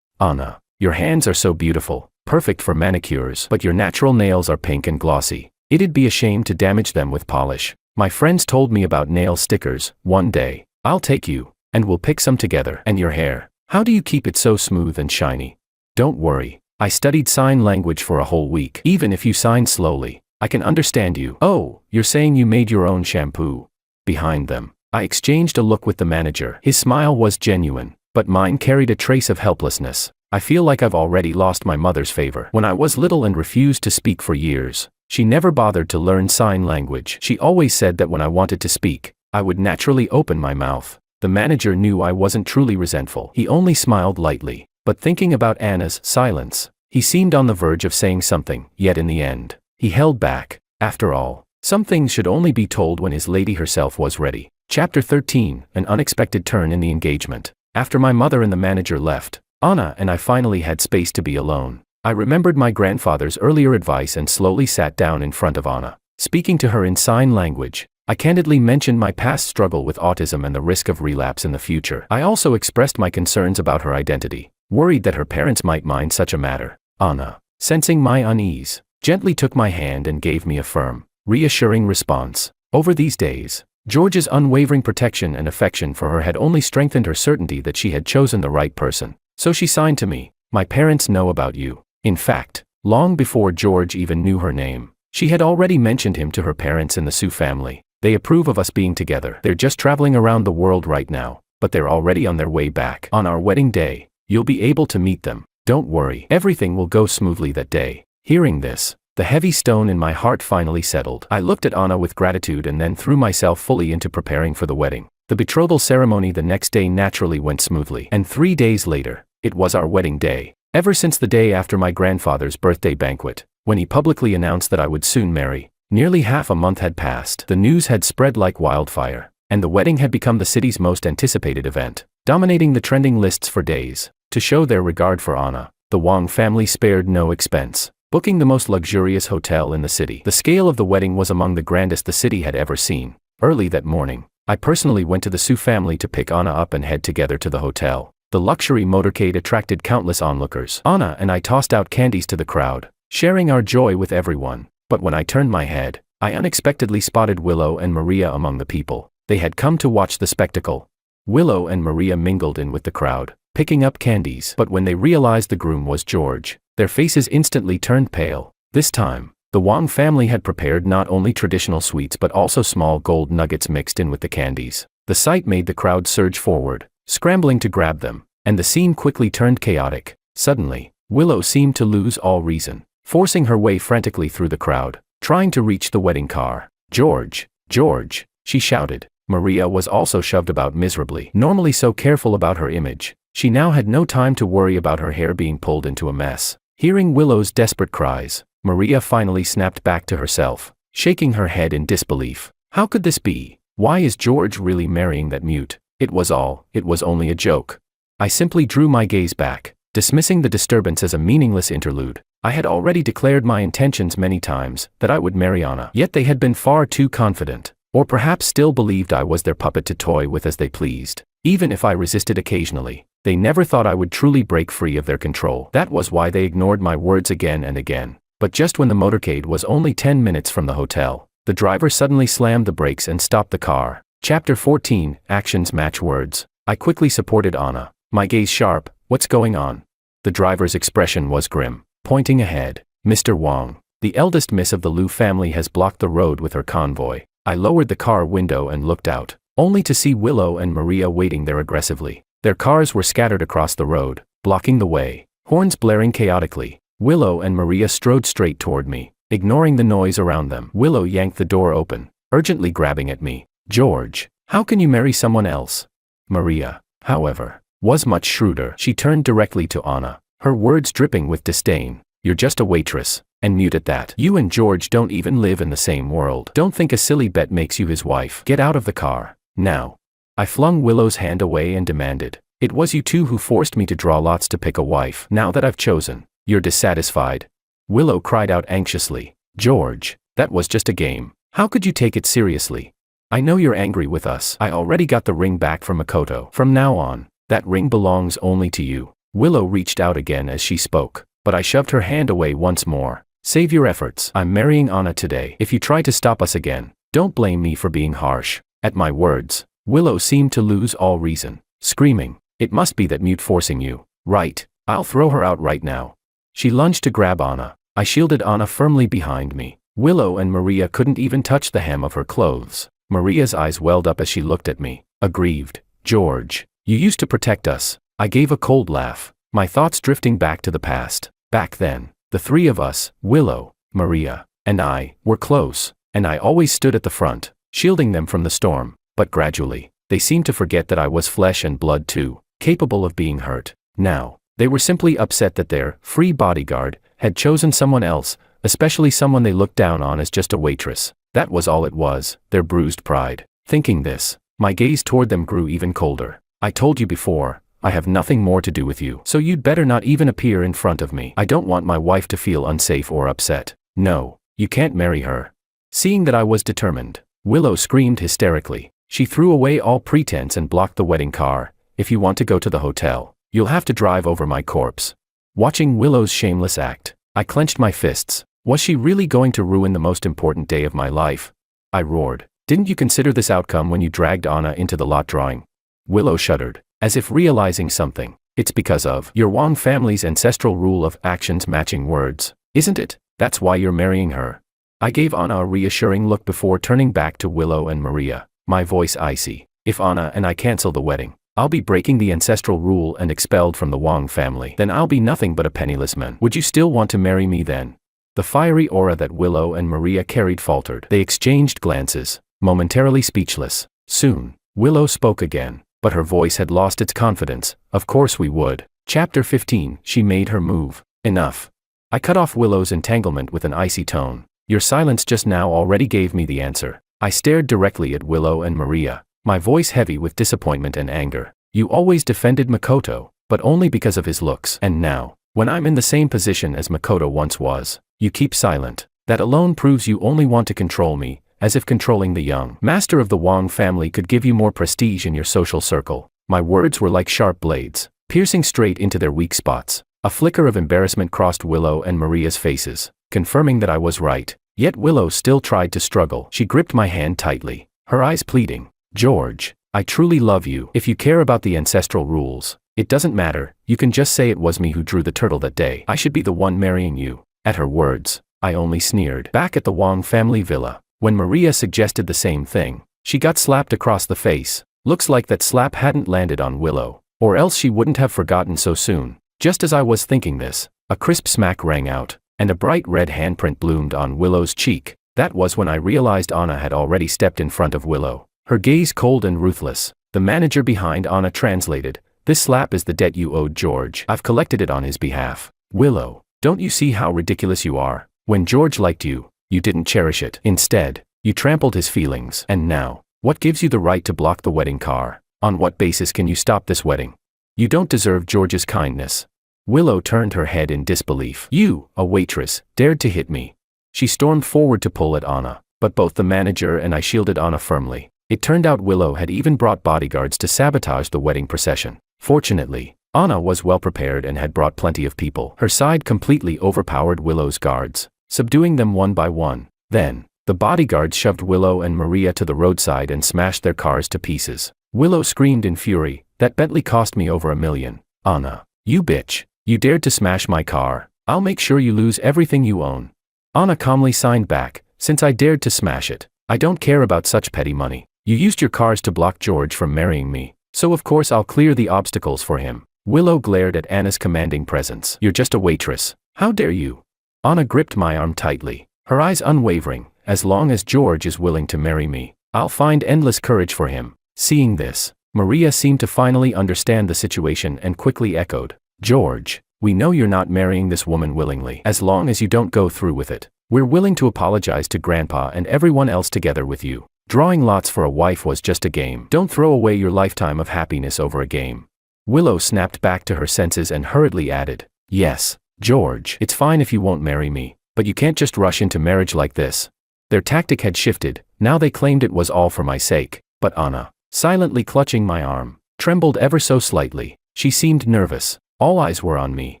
Anna, your hands are so beautiful, perfect for manicures, but your natural nails are pink and glossy. It'd be a shame to damage them with polish. My friends told me about nail stickers. One day, I'll take you, and we'll pick some together. And your hair, how do you keep it so smooth and shiny?" "Don't worry, I studied sign language for a whole week. Even if you sign slowly, I can understand you." "Oh, you're saying you made your own shampoo?" Behind them, I exchanged a look with the manager. His smile was genuine, but mine carried a trace of helplessness. I feel like I've already lost my mother's favor. When I was little and refused to speak for years, she never bothered to learn sign language. She always said that when I wanted to speak, I would naturally open my mouth. The manager knew I wasn't truly resentful. He only smiled lightly, but thinking about Anna's silence, he seemed on the verge of saying something, yet in the end, he held back. After all, some things should only be told when his lady herself was ready. Chapter 13, An unexpected turn in the engagement. After my mother and the manager left, Anna and I finally had space to be alone. I remembered my grandfather's earlier advice and slowly sat down in front of Anna. Speaking to her in sign language, I candidly mentioned my past struggle with autism and the risk of relapse in the future. I also expressed my concerns about her identity, worried that her parents might mind such a matter. Anna, sensing my unease, gently took my hand and gave me a firm, reassuring response. Over these days, George's unwavering protection and affection for her had only strengthened her certainty that she had chosen the right person. So she signed to me, "My parents know about you." In fact, long before George even knew her name, she had already mentioned him to her parents in the Sue family. "They approve of us being together. They're just traveling around the world right now, but they're already on their way back. On our wedding day, you'll be able to meet them. Don't worry, everything will go smoothly that day." Hearing this, The heavy stone in my heart finally settled. I looked at Anna with gratitude and then threw myself fully into preparing for the wedding. The betrothal ceremony the next day naturally went smoothly, and 3 days later, it was our wedding day. Ever since the day after my grandfather's birthday banquet, when he publicly announced that I would soon marry, nearly half a month had passed. The news had spread like wildfire, and the wedding had become the city's most anticipated event, dominating the trending lists for days. To show their regard for Anna, the Wang family spared no expense, booking the most luxurious hotel in the city. The scale of the wedding was among the grandest the city had ever seen. Early that morning, I personally went to the Su family to pick Anna up and head together to the hotel. The luxury motorcade attracted countless onlookers. Anna and I tossed out candies to the crowd, sharing our joy with everyone. But when I turned my head, I unexpectedly spotted Willow and Maria among the people. They had come to watch the spectacle. Willow and Maria mingled in with the crowd, picking up candies. But when they realized the groom was George, their faces instantly turned pale. This time, the Wang family had prepared not only traditional sweets but also small gold nuggets mixed in with the candies. The sight made the crowd surge forward, scrambling to grab them, and the scene quickly turned chaotic. Suddenly, Willow seemed to lose all reason, forcing her way frantically through the crowd, trying to reach the wedding car. "George, George," she shouted. Maria was also shoved about miserably. Normally so careful about her image, she now had no time to worry about her hair being pulled into a mess. Hearing Willow's desperate cries, Maria finally snapped back to herself, shaking her head in disbelief. How could this be? Why is George really marrying that mute? It was only a joke. I simply drew my gaze back, dismissing the disturbance as a meaningless interlude. I had already declared my intentions many times, that I would marry Anna. Yet they had been far too confident, or perhaps still believed I was their puppet to toy with as they pleased. Even if I resisted occasionally, they never thought I would truly break free of their control. That was why they ignored my words again and again. But just when the motorcade was only 10 minutes from the hotel, the driver suddenly slammed the brakes and stopped the car. Chapter 14, Actions Match Words. I quickly supported Anna, my gaze sharp. "What's going on?" The driver's expression was grim, pointing ahead. "Mr. Wang, the eldest miss of the Liu family has blocked the road with her convoy." I lowered the car window and looked out, only to see Willow and Maria waiting there aggressively. Their cars were scattered across the road, blocking the way, horns blaring chaotically. Willow and Maria strode straight toward me, ignoring the noise around them. Willow yanked the door open, urgently grabbing at me. "George, how can you marry someone else?" Maria, however, was much shrewder. She turned directly to Anna, her words dripping with disdain. "You're just a waitress, and mute at that. You and George don't even live in the same world. Don't think a silly bet makes you his wife. Get out of the car, now." I flung Willow's hand away and demanded, "It was you two who forced me to draw lots to pick a wife. Now that I've chosen, you're dissatisfied." Willow cried out anxiously. "George, that was just a game. How could you take it seriously? I know you're angry with us. I already got the ring back from Makoto. From now on, that ring belongs only to you." Willow reached out again as she spoke, but I shoved her hand away once more. "Save your efforts. I'm marrying Anna today. If you try to stop us again, don't blame me for being harsh." At my words, Willow seemed to lose all reason, screaming, "It must be that mute forcing you. Right, I'll throw her out right now." She lunged to grab Anna. I shielded Anna firmly behind me. Willow and Maria couldn't even touch the hem of her clothes. Maria's eyes welled up as she looked at me, aggrieved. "George, you used to protect us." I gave a cold laugh, my thoughts drifting back to the past. Back then, the three of us, Willow, Maria, and I, were close, and I always stood at the front, shielding them from the storm. But gradually, they seemed to forget that I was flesh and blood too, capable of being hurt. Now, they were simply upset that their free bodyguard had chosen someone else, especially someone they looked down on as just a waitress. That was all it was, their bruised pride. Thinking this, my gaze toward them grew even colder. "I told you before, I have nothing more to do with you, so you'd better not even appear in front of me. I don't want my wife to feel unsafe or upset. No, you can't marry her." Seeing that I was determined, Willow screamed hysterically. She threw away all pretense and blocked the wedding car. "If you want to go to the hotel, you'll have to drive over my corpse." Watching Willow's shameless act, I clenched my fists. Was she really going to ruin the most important day of my life? I roared. "Didn't you consider this outcome when you dragged Anna into the lot drawing?" Willow shuddered, as if realizing something. "It's because of your Wang family's ancestral rule of actions matching words, isn't it? That's why you're marrying her." I gave Anna a reassuring look before turning back to Willow and Maria, my voice icy. "If Anna and I cancel the wedding, I'll be breaking the ancestral rule and expelled from the Wang family. Then I'll be nothing but a penniless man. Would you still want to marry me then?" The fiery aura that Willow and Maria carried faltered. They exchanged glances, momentarily speechless. Soon, Willow spoke again, but her voice had lost its confidence. Of course we would. Chapter 15. She made her move. Enough. I cut off Willow's entanglement with an icy tone. Your silence just now already gave me the answer. I stared directly at Willow and Maria, my voice heavy with disappointment and anger. You always defended Makoto, but only because of his looks. And now, when I'm in the same position as Makoto once was, you keep silent. That alone proves you only want to control me, as if controlling the young master of the Wong family could give you more prestige in your social circle. My words were like sharp blades, piercing straight into their weak spots. A flicker of embarrassment crossed Willow and Maria's faces, confirming that I was right. Yet Willow still tried to struggle. She gripped my hand tightly, her eyes pleading. George, I truly love you. If you care about the ancestral rules, it doesn't matter. You can just say it was me who drew the turtle that day. I should be the one marrying you. At her words, I only sneered. Back at the Wong family villa, when Maria suggested the same thing, she got slapped across the face. Looks like that slap hadn't landed on Willow, or else she wouldn't have forgotten so soon. Just as I was thinking this, a crisp smack rang out, and a bright red handprint bloomed on Willow's cheek. That was when I realized Anna had already stepped in front of Willow, her gaze cold and ruthless. The manager behind Anna translated, "This slap is the debt you owed George. I've collected it on his behalf." Willow, don't you see how ridiculous you are? When George liked you, you didn't cherish it. Instead, you trampled his feelings. And now, what gives you the right to block the wedding car? On what basis can you stop this wedding? You don't deserve George's kindness. Willow turned her head in disbelief. You, a waitress, dared to hit me. She stormed forward to pull at Anna, but both the manager and I shielded Anna firmly. It turned out Willow had even brought bodyguards to sabotage the wedding procession. Fortunately, Anna was well prepared and had brought plenty of people. Her side completely overpowered Willow's guards, subduing them one by one. Then, the bodyguards shoved Willow and Maria to the roadside and smashed their cars to pieces. Willow screamed in fury, "That Bentley cost me over $1 million. Anna, you bitch. You dared to smash my car. I'll make sure you lose everything you own." Anna calmly signed back, "Since I dared to smash it, I don't care about such petty money. You used your cars to block George from marrying me, so of course I'll clear the obstacles for him." Willow glared at Anna's commanding presence. "You're just a waitress. How dare you?" Anna gripped my arm tightly, her eyes unwavering. "As long as George is willing to marry me, I'll find endless courage for him." Seeing this, Maria seemed to finally understand the situation and quickly echoed, "George, we know you're not marrying this woman willingly. As long as you don't go through with it, we're willing to apologize to Grandpa and everyone else together with you. Drawing lots for a wife was just a game. Don't throw away your lifetime of happiness over a game." Willow snapped back to her senses and hurriedly added, "Yes, George, it's fine if you won't marry me, but you can't just rush into marriage like this." Their tactic had shifted. Now they claimed it was all for my sake. But Anna, silently clutching my arm, trembled ever so slightly. She seemed nervous. All eyes were on me,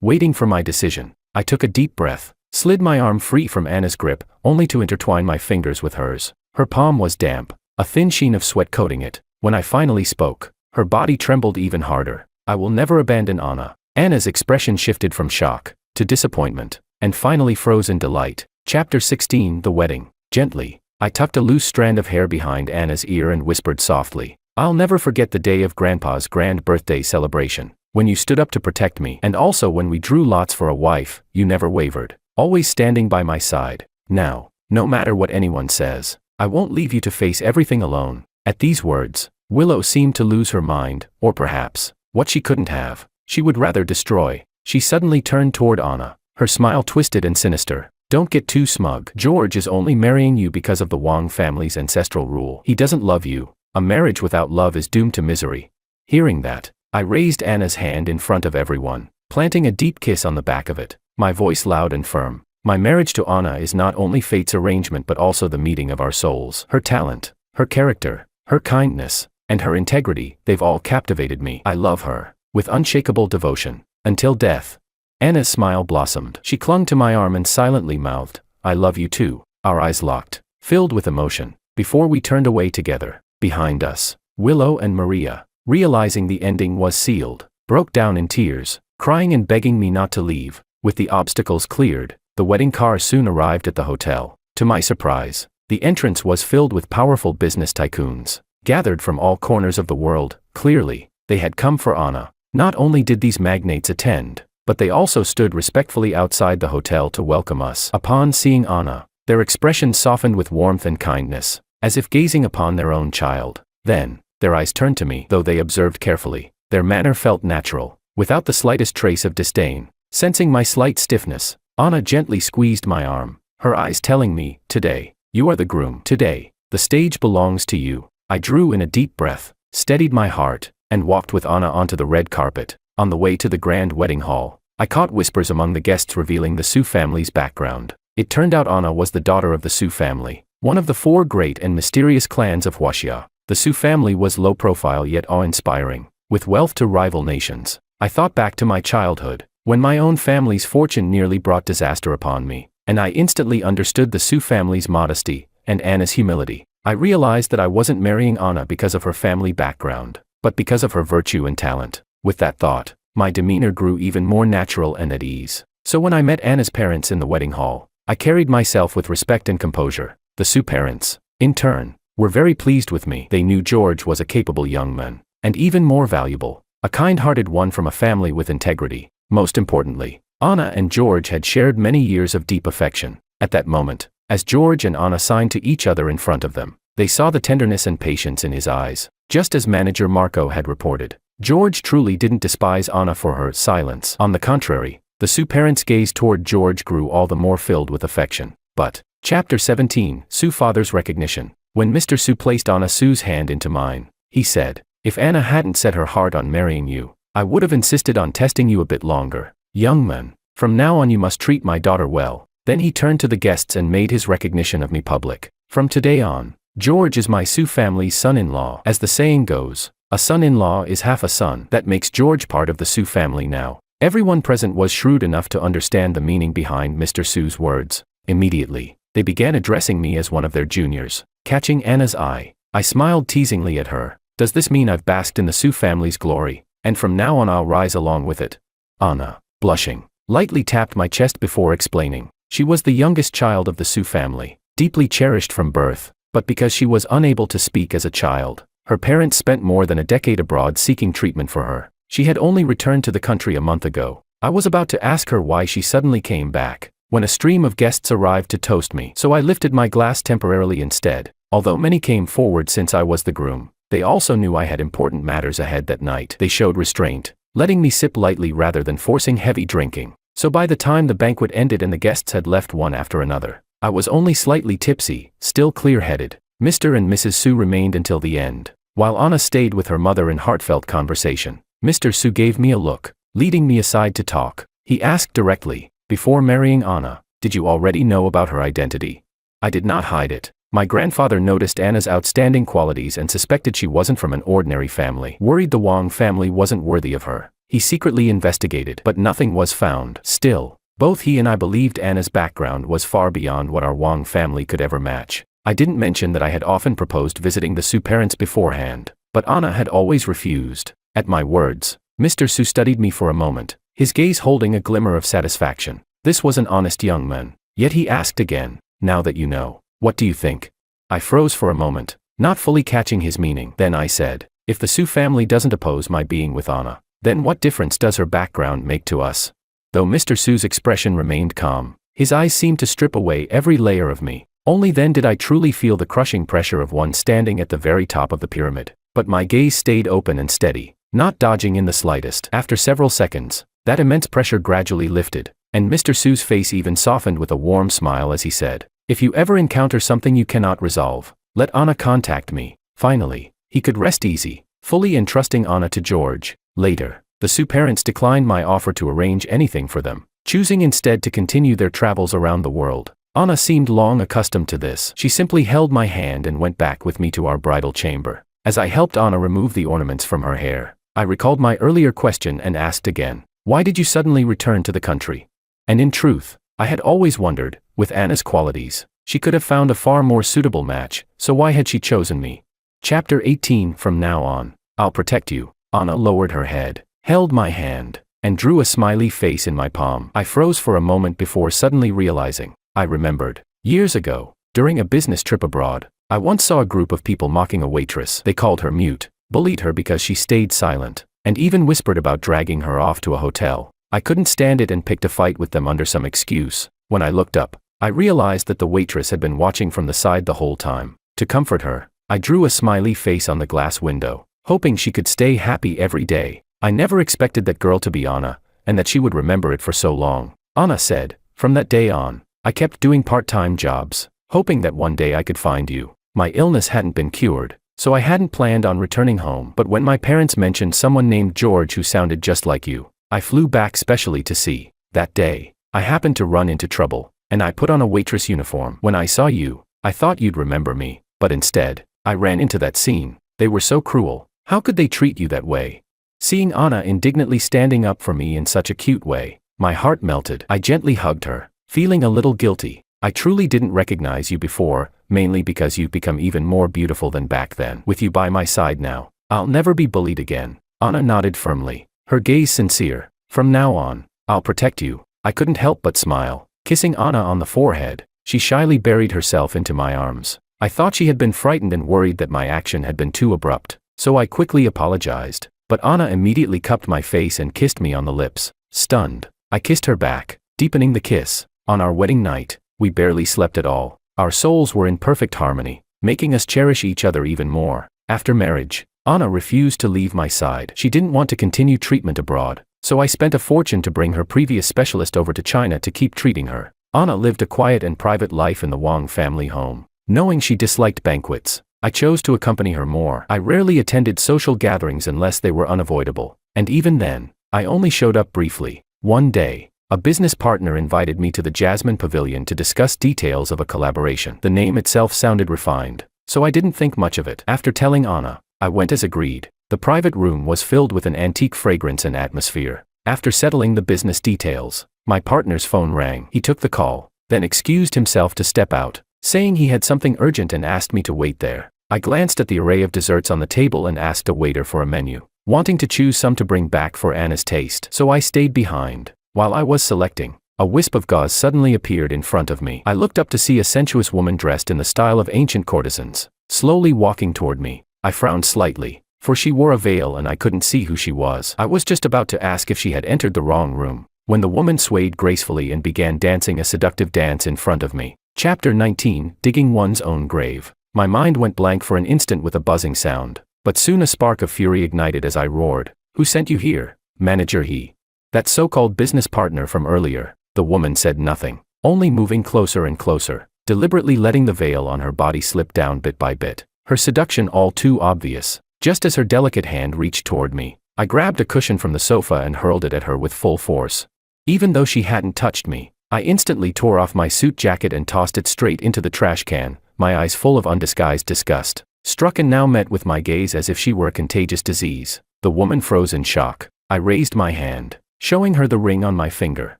waiting for my decision. I took a deep breath, slid my arm free from Anna's grip, only to intertwine my fingers with hers. Her palm was damp, a thin sheen of sweat coating it. When I finally spoke, her body trembled even harder. "I will never abandon Anna." Anna's expression shifted from shock to disappointment, and finally froze in delight. Chapter 16. The Wedding. Gently, I tucked a loose strand of hair behind Anna's ear and whispered softly, "I'll never forget the day of Grandpa's grand birthday celebration. When you stood up to protect me, and also when we drew lots for a wife, you never wavered, always standing by my side. Now, no matter what anyone says, I won't leave you to face everything alone." At these words, Willow seemed to lose her mind, or perhaps, what she couldn't have, she would rather destroy. She suddenly turned toward Anna, her smile twisted and sinister. "Don't get too smug. George is only marrying you because of the Wong family's ancestral rule. He doesn't love you. A marriage without love is doomed to misery." Hearing that, I raised Anna's hand in front of everyone, planting a deep kiss on the back of it, my voice loud and firm. "My marriage to Anna is not only fate's arrangement but also the meeting of our souls. Her talent, her character, her kindness, and her integrity, they've all captivated me. I love her, with unshakable devotion, until death." Anna's smile blossomed. She clung to my arm and silently mouthed, "I love you too." Our eyes locked, filled with emotion, before we turned away together. Behind us, Willow and Maria, realizing the ending was sealed, broke down in tears, crying and begging me not to leave. With the obstacles cleared, the wedding car soon arrived at the hotel. To my surprise, the entrance was filled with powerful business tycoons, gathered from all corners of the world. Clearly, they had come for Anna. Not only did these magnates attend, but they also stood respectfully outside the hotel to welcome us. Upon seeing Anna, their expressions softened with warmth and kindness, as if gazing upon their own child. Then, their eyes turned to me, though they observed carefully. Their manner felt natural, without the slightest trace of disdain. Sensing my slight stiffness, Anna gently squeezed my arm, her eyes telling me, "Today, you are the groom. Today, the stage belongs to you." I drew in a deep breath, steadied my heart, and walked with Anna onto the red carpet. On the way to the grand wedding hall, I caught whispers among the guests revealing the Su family's background. It turned out Anna was the daughter of the Su family, one of the 4 great and mysterious clans of Huaxia. The Su family was low profile yet awe-inspiring, with wealth to rival nations. I thought back to my childhood, when my own family's fortune nearly brought disaster upon me, and I instantly understood the Su family's modesty and Anna's humility. I realized that I wasn't marrying Anna because of her family background, but because of her virtue and talent. With that thought, my demeanor grew even more natural and at ease. So when I met Anna's parents in the wedding hall, I carried myself with respect and composure. The Su parents, in turn, were very pleased with me. They knew George was a capable young man, and even more valuable, a kind-hearted one from a family with integrity. Most importantly, Anna and George had shared many years of deep affection. At that moment, as George and Anna signed to each other in front of them, they saw the tenderness and patience in his eyes. Just as manager Marco had reported, George truly didn't despise Anna for her silence. On the contrary, the Su parents' gaze toward George grew all the more filled with affection. But, Chapter 17, Su father's recognition. When Mr. Su placed Anna Su's hand into mine, he said, "If Anna hadn't set her heart on marrying you, I would have insisted on testing you a bit longer. Young man, from now on you must treat my daughter well." Then he turned to the guests and made his recognition of me public. "From today on, George is my Su family's son-in-law. As the saying goes, a son-in-law is half a son. That makes George part of the Su family now." Everyone present was shrewd enough to understand the meaning behind Mr. Su's words. Immediately, they began addressing me as one of their juniors. Catching Anna's eye, I smiled teasingly at her. "Does this mean I've basked in the Su family's glory, and from now on I'll rise along with it?" Anna, blushing, lightly tapped my chest before explaining. She was the youngest child of the Su family, deeply cherished from birth, but because she was unable to speak as a child, her parents spent more than a decade abroad seeking treatment for her. She had only returned to the country a month ago. I was about to ask her why she suddenly came back, when a stream of guests arrived to toast me, so I lifted my glass temporarily instead. Although many came forward since I was the groom, they also knew I had important matters ahead that night. They showed restraint, letting me sip lightly rather than forcing heavy drinking. So by the time the banquet ended and the guests had left one after another, I was only slightly tipsy, still clear-headed. Mr. and Mrs. Su remained until the end, while Anna stayed with her mother in heartfelt conversation. Mr. Su gave me a look, leading me aside to talk. He asked directly, "Before marrying Anna, did you already know about her identity?" I did not hide it. My grandfather noticed Anna's outstanding qualities and suspected she wasn't from an ordinary family. Worried the Wang family wasn't worthy of her, he secretly investigated, but nothing was found. Still, both he and I believed Anna's background was far beyond what our Wang family could ever match. I didn't mention that I had often proposed visiting the Su parents beforehand, but Anna had always refused. At my words, Mr. Su studied me for a moment, his gaze holding a glimmer of satisfaction. This was an honest young man. Yet he asked again, "Now that you know, what do you think?" I froze for a moment, not fully catching his meaning. Then I said, "If the Su family doesn't oppose my being with Anna, then what difference does her background make to us?" Though Mr. Su's expression remained calm, his eyes seemed to strip away every layer of me. Only then did I truly feel the crushing pressure of one standing at the very top of the pyramid. But my gaze stayed open and steady, not dodging in the slightest. After several seconds, that immense pressure gradually lifted, and Mr. Su's face even softened with a warm smile as he said, "If you ever encounter something you cannot resolve, let Anna contact me." Finally, he could rest easy, fully entrusting Anna to George. Later, the Su parents declined my offer to arrange anything for them, choosing instead to continue their travels around the world. Anna seemed long accustomed to this. She simply held my hand and went back with me to our bridal chamber. As I helped Anna remove the ornaments from her hair, I recalled my earlier question and asked again, "Why did you suddenly return to the country?" And in truth, I had always wondered, with Anna's qualities, she could have found a far more suitable match, so why had she chosen me? Chapter 18. From now on, I'll protect you. Anna lowered her head, held my hand, and drew a smiley face in my palm. I froze for a moment before suddenly realizing. I remembered. Years ago, during a business trip abroad, I once saw a group of people mocking a waitress. They called her mute, bullied her because she stayed silent, and even whispered about dragging her off to a hotel. I couldn't stand it and picked a fight with them under some excuse. When I looked up, I realized that the waitress had been watching from the side the whole time. To comfort her, I drew a smiley face on the glass window, hoping she could stay happy every day. I never expected that girl to be Anna, and that she would remember it for so long. Anna said, from that day on, I kept doing part-time jobs, hoping that one day I could find you. My illness hadn't been cured, so I hadn't planned on returning home. But when my parents mentioned someone named George who sounded just like you, I flew back specially to see. That day, I happened to run into trouble, and I put on a waitress uniform. When I saw you, I thought you'd remember me, but instead, I ran into that scene. They were so cruel. How could they treat you that way? Seeing Anna indignantly standing up for me in such a cute way, my heart melted. I gently hugged her, feeling a little guilty. I truly didn't recognize you before, mainly because you've become even more beautiful than back then. With you by my side now, I'll never be bullied again. Anna nodded firmly, her gaze sincere. From now on, I'll protect you. I couldn't help but smile. Kissing Anna on the forehead, she shyly buried herself into my arms. I thought she had been frightened and worried that my action had been too abrupt, so I quickly apologized. But Anna immediately cupped my face and kissed me on the lips. Stunned, I kissed her back, deepening the kiss. On our wedding night, we barely slept at all. Our souls were in perfect harmony, making us cherish each other even more. After marriage, Anna refused to leave my side. She didn't want to continue treatment abroad, so I spent a fortune to bring her previous specialist over to China to keep treating her. Anna lived a quiet and private life in the Wang family home. Knowing she disliked banquets, I chose to accompany her more. I rarely attended social gatherings unless they were unavoidable, and even then, I only showed up briefly. One day, a business partner invited me to the Jasmine Pavilion to discuss details of a collaboration. The name itself sounded refined, so I didn't think much of it. After telling Anna, I went as agreed. The private room was filled with an antique fragrance and atmosphere. After settling the business details, my partner's phone rang. He took the call, then excused himself to step out, saying he had something urgent and asked me to wait there. I glanced at the array of desserts on the table and asked a waiter for a menu, wanting to choose some to bring back for Anna's taste. So I stayed behind. While I was selecting, a wisp of gauze suddenly appeared in front of me. I looked up to see a sensuous woman dressed in the style of ancient courtesans, slowly walking toward me. I frowned slightly, for she wore a veil and I couldn't see who she was. I was just about to ask if she had entered the wrong room, when the woman swayed gracefully and began dancing a seductive dance in front of me. Chapter 19, Digging One's Own Grave. My mind went blank for an instant with a buzzing sound, but soon a spark of fury ignited as I roared. Who sent you here, manager? He. That so-called business partner from earlier. The woman said nothing, only moving closer and closer, deliberately letting the veil on her body slip down bit by bit, her seduction all too obvious. Just as her delicate hand reached toward me, I grabbed a cushion from the sofa and hurled it at her with full force. Even though she hadn't touched me, I instantly tore off my suit jacket and tossed it straight into the trash can, my eyes full of undisguised disgust. Struck and now met with my gaze as if she were a contagious disease. The woman froze in shock. I raised my hand, showing her the ring on my finger,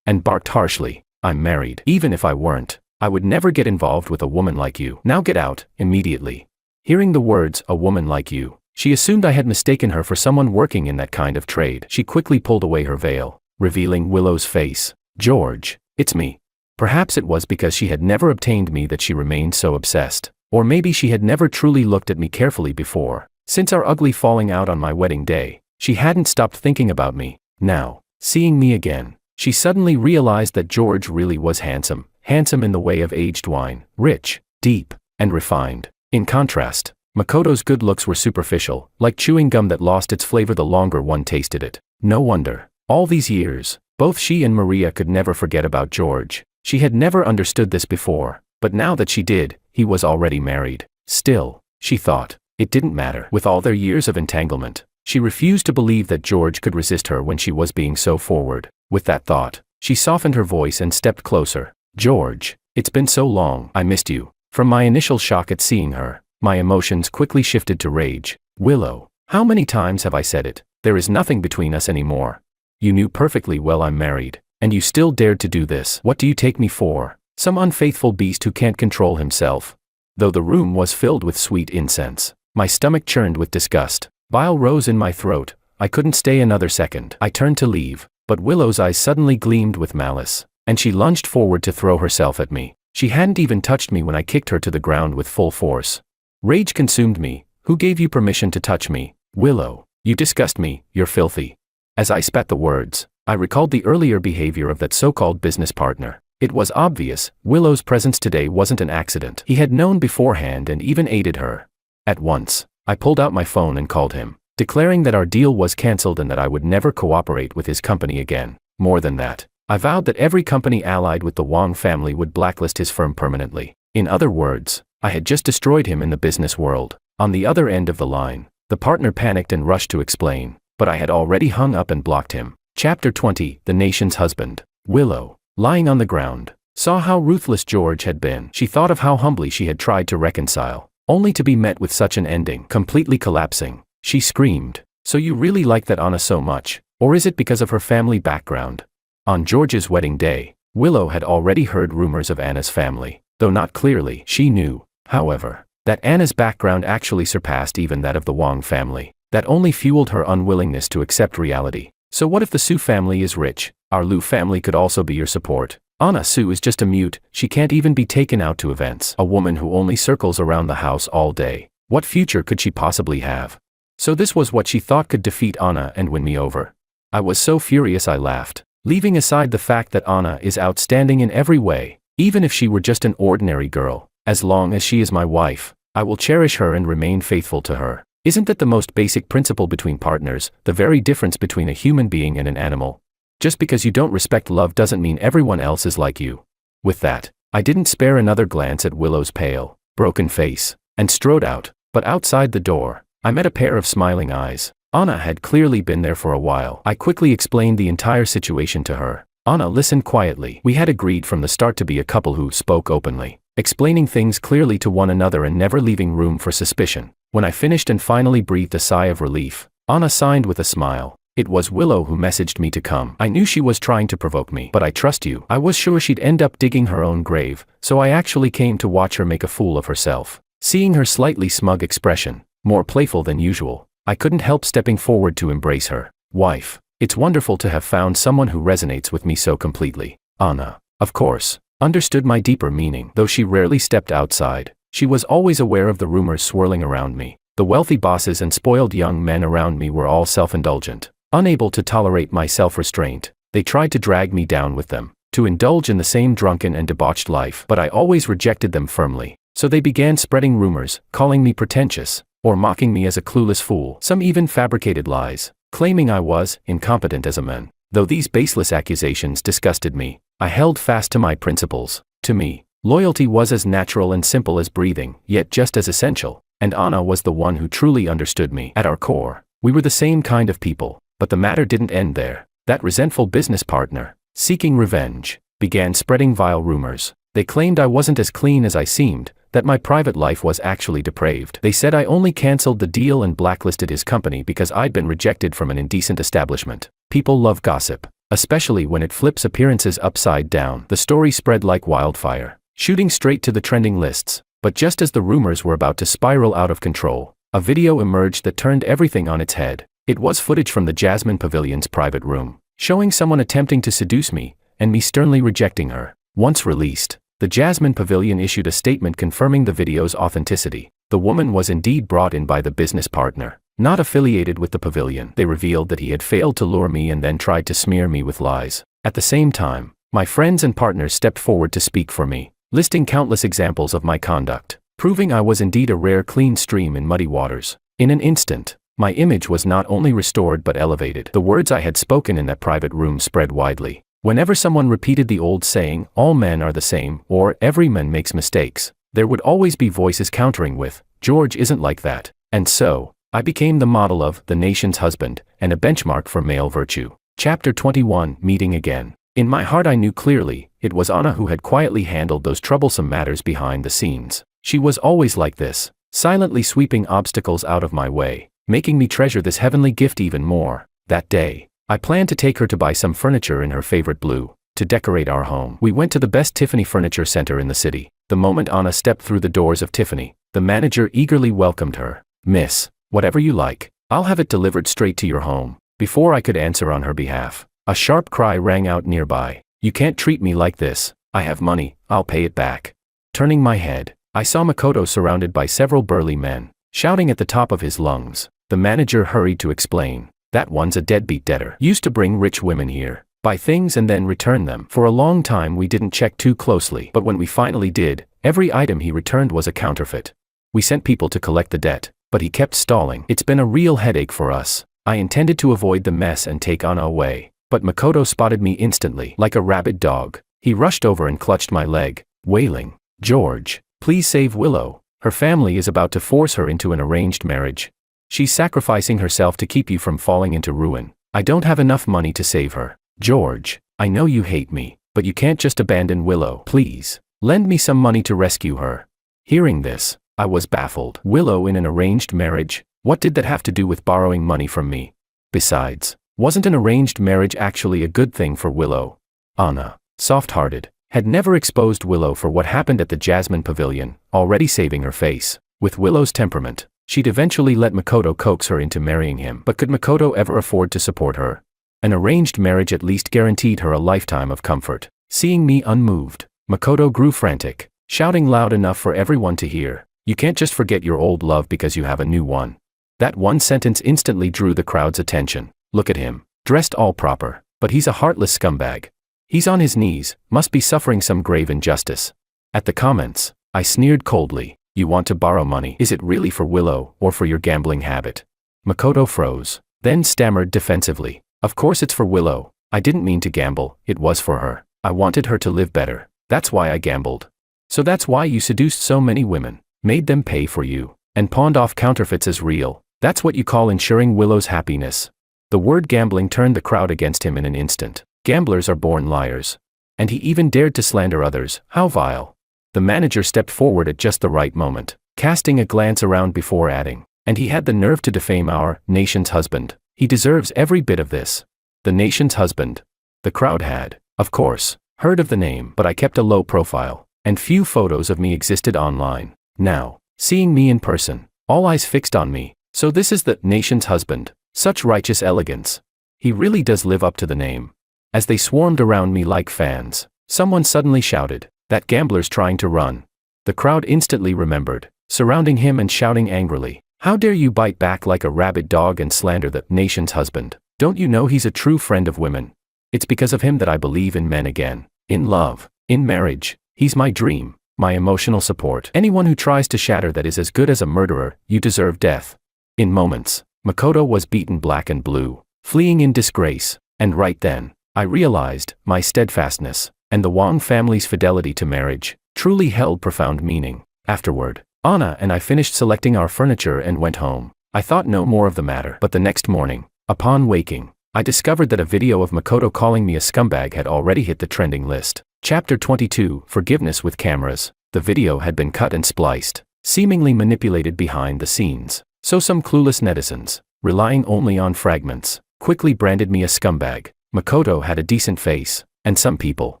and barked harshly. I'm married. Even if I weren't, I would never get involved with a woman like you. Now get out, immediately. Hearing the words, a woman like you, she assumed I had mistaken her for someone working in that kind of trade. She quickly pulled away her veil, revealing Willow's face. George, it's me. Perhaps it was because she had never obtained me that she remained so obsessed. Or maybe she had never truly looked at me carefully before. Since our ugly falling out on my wedding day, she hadn't stopped thinking about me. Now, seeing me again, she suddenly realized that George really was handsome. Handsome in the way of aged wine, rich, deep, and refined. In contrast, Makoto's good looks were superficial, like chewing gum that lost its flavor the longer one tasted it. No wonder. All these years, both she and Maria could never forget about George. She had never understood this before, but now that she did, he was already married. Still, she thought, it didn't matter. With all their years of entanglement, she refused to believe that George could resist her when she was being so forward. With that thought, she softened her voice and stepped closer. George, it's been so long. I missed you. From my initial shock at seeing her, my emotions quickly shifted to rage. Willow, how many times have I said it? There is nothing between us anymore. You knew perfectly well I'm married, and you still dared to do this. What do you take me for? Some unfaithful beast who can't control himself? Though the room was filled with sweet incense, my stomach churned with disgust. Bile rose in my throat. I couldn't stay another second. I turned to leave, but Willow's eyes suddenly gleamed with malice, and she lunged forward to throw herself at me. She hadn't even touched me when I kicked her to the ground with full force. Rage consumed me. Who gave you permission to touch me? Willow, you disgust me, you're filthy. As I spat the words, I recalled the earlier behavior of that so-called business partner. It was obvious, Willow's presence today wasn't an accident. He had known beforehand and even aided her. At once, I pulled out my phone and called him, declaring that our deal was cancelled and that I would never cooperate with his company again. More than that, I vowed that every company allied with the Wang family would blacklist his firm permanently. In other words, I had just destroyed him in the business world. On the other end of the line, the partner panicked and rushed to explain, but I had already hung up and blocked him. Chapter 20, The Nation's Husband. Willow, lying on the ground, saw how ruthless George had been. She thought of how humbly she had tried to reconcile, only to be met with such an ending. Completely collapsing, she screamed, "So you really like that Anna so much, or is it because of her family background?" On George's wedding day, Willow had already heard rumors of Anna's family, though not clearly. She knew, however, that Anna's background actually surpassed even that of the Wang family. That only fueled her unwillingness to accept reality. So what if the Su family is rich? Our Lu family could also be your support. Anna Su is just a mute, she can't even be taken out to events. A woman who only circles around the house all day. What future could she possibly have? So this was what she thought could defeat Anna and win me over. I was so furious I laughed, leaving aside the fact that Anna is outstanding in every way. Even if she were just an ordinary girl, as long as she is my wife, I will cherish her and remain faithful to her. Isn't that the most basic principle between partners, the very difference between a human being and an animal? Just because you don't respect love doesn't mean everyone else is like you. With that, I didn't spare another glance at Willow's pale, broken face, and strode out, but outside the door, I met a pair of smiling eyes. Anna had clearly been there for a while. I quickly explained the entire situation to her. Anna listened quietly. We had agreed from the start to be a couple who spoke openly, explaining things clearly to one another and never leaving room for suspicion. When I finished and finally breathed a sigh of relief, Anna signed with a smile. It was Willow who messaged me to come. I knew she was trying to provoke me, but I trust you. I was sure she'd end up digging her own grave, so I actually came to watch her make a fool of herself. Seeing her slightly smug expression, more playful than usual, I couldn't help stepping forward to embrace her. Wife, it's wonderful to have found someone who resonates with me so completely. Anna, of course, understood my deeper meaning. Though she rarely stepped outside, she was always aware of the rumors swirling around me. The wealthy bosses and spoiled young men around me were all self-indulgent. Unable to tolerate my self-restraint, they tried to drag me down with them, to indulge in the same drunken and debauched life. But I always rejected them firmly, so they began spreading rumors, calling me pretentious, or mocking me as a clueless fool. Some even fabricated lies, claiming I was incompetent as a man. Though these baseless accusations disgusted me, I held fast to my principles. To me, loyalty was as natural and simple as breathing, yet just as essential, and Anna was the one who truly understood me. At our core, we were the same kind of people. But the matter didn't end there. That resentful business partner, seeking revenge, began spreading vile rumors. They claimed I wasn't as clean as I seemed, that my private life was actually depraved. They said I only cancelled the deal and blacklisted his company because I'd been rejected from an indecent establishment. People love gossip, especially when it flips appearances upside down. The story spread like wildfire, shooting straight to the trending lists. But just as the rumors were about to spiral out of control, a video emerged that turned everything on its head. It was footage from the Jasmine Pavilion's private room, showing someone attempting to seduce me, and me sternly rejecting her. Once released, the Jasmine Pavilion issued a statement confirming the video's authenticity. The woman was indeed brought in by the business partner, not affiliated with the pavilion. They revealed that he had failed to lure me and then tried to smear me with lies. At the same time, my friends and partners stepped forward to speak for me, listing countless examples of my conduct, proving I was indeed a rare clean stream in muddy waters. In an instant, my image was not only restored but elevated. The words I had spoken in that private room spread widely. Whenever someone repeated the old saying, "All men are the same," or "Every man makes mistakes," there would always be voices countering with, "George isn't like that." And so, I became the model of the nation's husband, and a benchmark for male virtue. Chapter 21, Meeting Again. In my heart I knew clearly, it was Anna who had quietly handled those troublesome matters behind the scenes. She was always like this, silently sweeping obstacles out of my way, making me treasure this heavenly gift even more. That day, I planned to take her to buy some furniture in her favorite blue, to decorate our home. We went to the best Tiffany furniture center in the city. The moment Anna stepped through the doors of Tiffany, the manager eagerly welcomed her. "Miss, whatever you like, I'll have it delivered straight to your home." Before I could answer on her behalf, a sharp cry rang out nearby. "You can't treat me like this. I have money, I'll pay it back." Turning my head, I saw Makoto surrounded by several burly men, shouting at the top of his lungs. The manager hurried to explain. That one's a deadbeat debtor. Used to bring rich women here, buy things and then return them. For a long time we didn't check too closely, but when we finally did, every item he returned was a counterfeit. We sent people to collect the debt, but he kept stalling. It's been a real headache for us. I intended to avoid the mess and take Anna away, but Makoto spotted me instantly, like a rabid dog. He rushed over and clutched my leg, wailing, "George, please save Willow. Her family is about to force her into an arranged marriage. She's sacrificing herself to keep you from falling into ruin. I don't have enough money to save her. George, I know you hate me, but you can't just abandon Willow. Please, lend me some money to rescue her." Hearing this, I was baffled. Willow in an arranged marriage? What did that have to do with borrowing money from me? Besides, wasn't an arranged marriage actually a good thing for Willow? Anna, soft-hearted, had never exposed Willow for what happened at the Jasmine Pavilion, already saving her face. With Willow's temperament, she'd eventually let Makoto coax her into marrying him. But could Makoto ever afford to support her? An arranged marriage at least guaranteed her a lifetime of comfort. Seeing me unmoved, Makoto grew frantic, shouting loud enough for everyone to hear, "You can't just forget your old love because you have a new one." That one sentence instantly drew the crowd's attention. Look at him, dressed all proper, but he's a heartless scumbag. He's on his knees, must be suffering some grave injustice. At the comments, I sneered coldly, "You want to borrow money? Is it really for Willow, or for your gambling habit?" Makoto froze, then stammered defensively, "Of course it's for Willow. I didn't mean to gamble, it was for her. I wanted her to live better. That's why I gambled." "So that's why you seduced so many women, made them pay for you, and pawned off counterfeits as real. That's what you call ensuring Willow's happiness." The word gambling turned the crowd against him in an instant. Gamblers are born liars. And he even dared to slander others. How vile. The manager stepped forward at just the right moment, casting a glance around before adding, "And he had the nerve to defame our nation's husband. He deserves every bit of this." The nation's husband. The crowd had, of course, heard of the name, but I kept a low profile, and few photos of me existed online. Now, seeing me in person, all eyes fixed on me. So this is the nation's husband. Such righteous elegance. He really does live up to the name. As they swarmed around me like fans, someone suddenly shouted, "That gambler's trying to run." The crowd instantly remembered, surrounding him and shouting angrily, "How dare you bite back like a rabid dog and slander the nation's husband? Don't you know he's a true friend of women? It's because of him that I believe in men again, in love, in marriage. He's my dream, my emotional support. Anyone who tries to shatter that is as good as a murderer. You deserve death." In moments, Makoto was beaten black and blue, fleeing in disgrace, and right then, I realized, my steadfastness, and the Wang family's fidelity to marriage, truly held profound meaning. Afterward, Anna and I finished selecting our furniture and went home. I thought no more of the matter, but the next morning, upon waking, I discovered that a video of Makoto calling me a scumbag had already hit the trending list. Chapter 22, Forgiveness with Cameras. The video had been cut and spliced, seemingly manipulated behind the scenes. So some clueless netizens, relying only on fragments, quickly branded me a scumbag. Makoto had a decent face, and some people,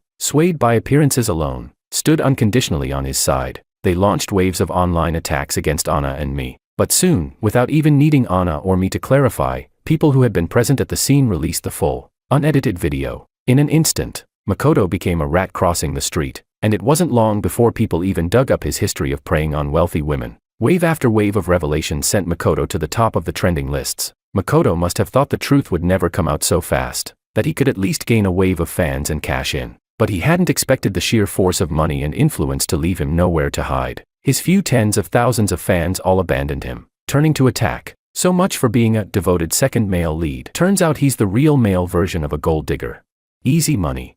swayed by appearances alone, stood unconditionally on his side. They launched waves of online attacks against Anna and me. But soon, without even needing Anna or me to clarify, people who had been present at the scene released the full, unedited video. In an instant, Makoto became a rat crossing the street, and it wasn't long before people even dug up his history of preying on wealthy women. Wave after wave of revelations sent Makoto to the top of the trending lists. Makoto must have thought the truth would never come out so fast, that he could at least gain a wave of fans and cash in. But he hadn't expected the sheer force of money and influence to leave him nowhere to hide. His few tens of thousands of fans all abandoned him, turning to attack. So much for being a devoted second male lead. Turns out he's the real male version of a gold digger. Easy money.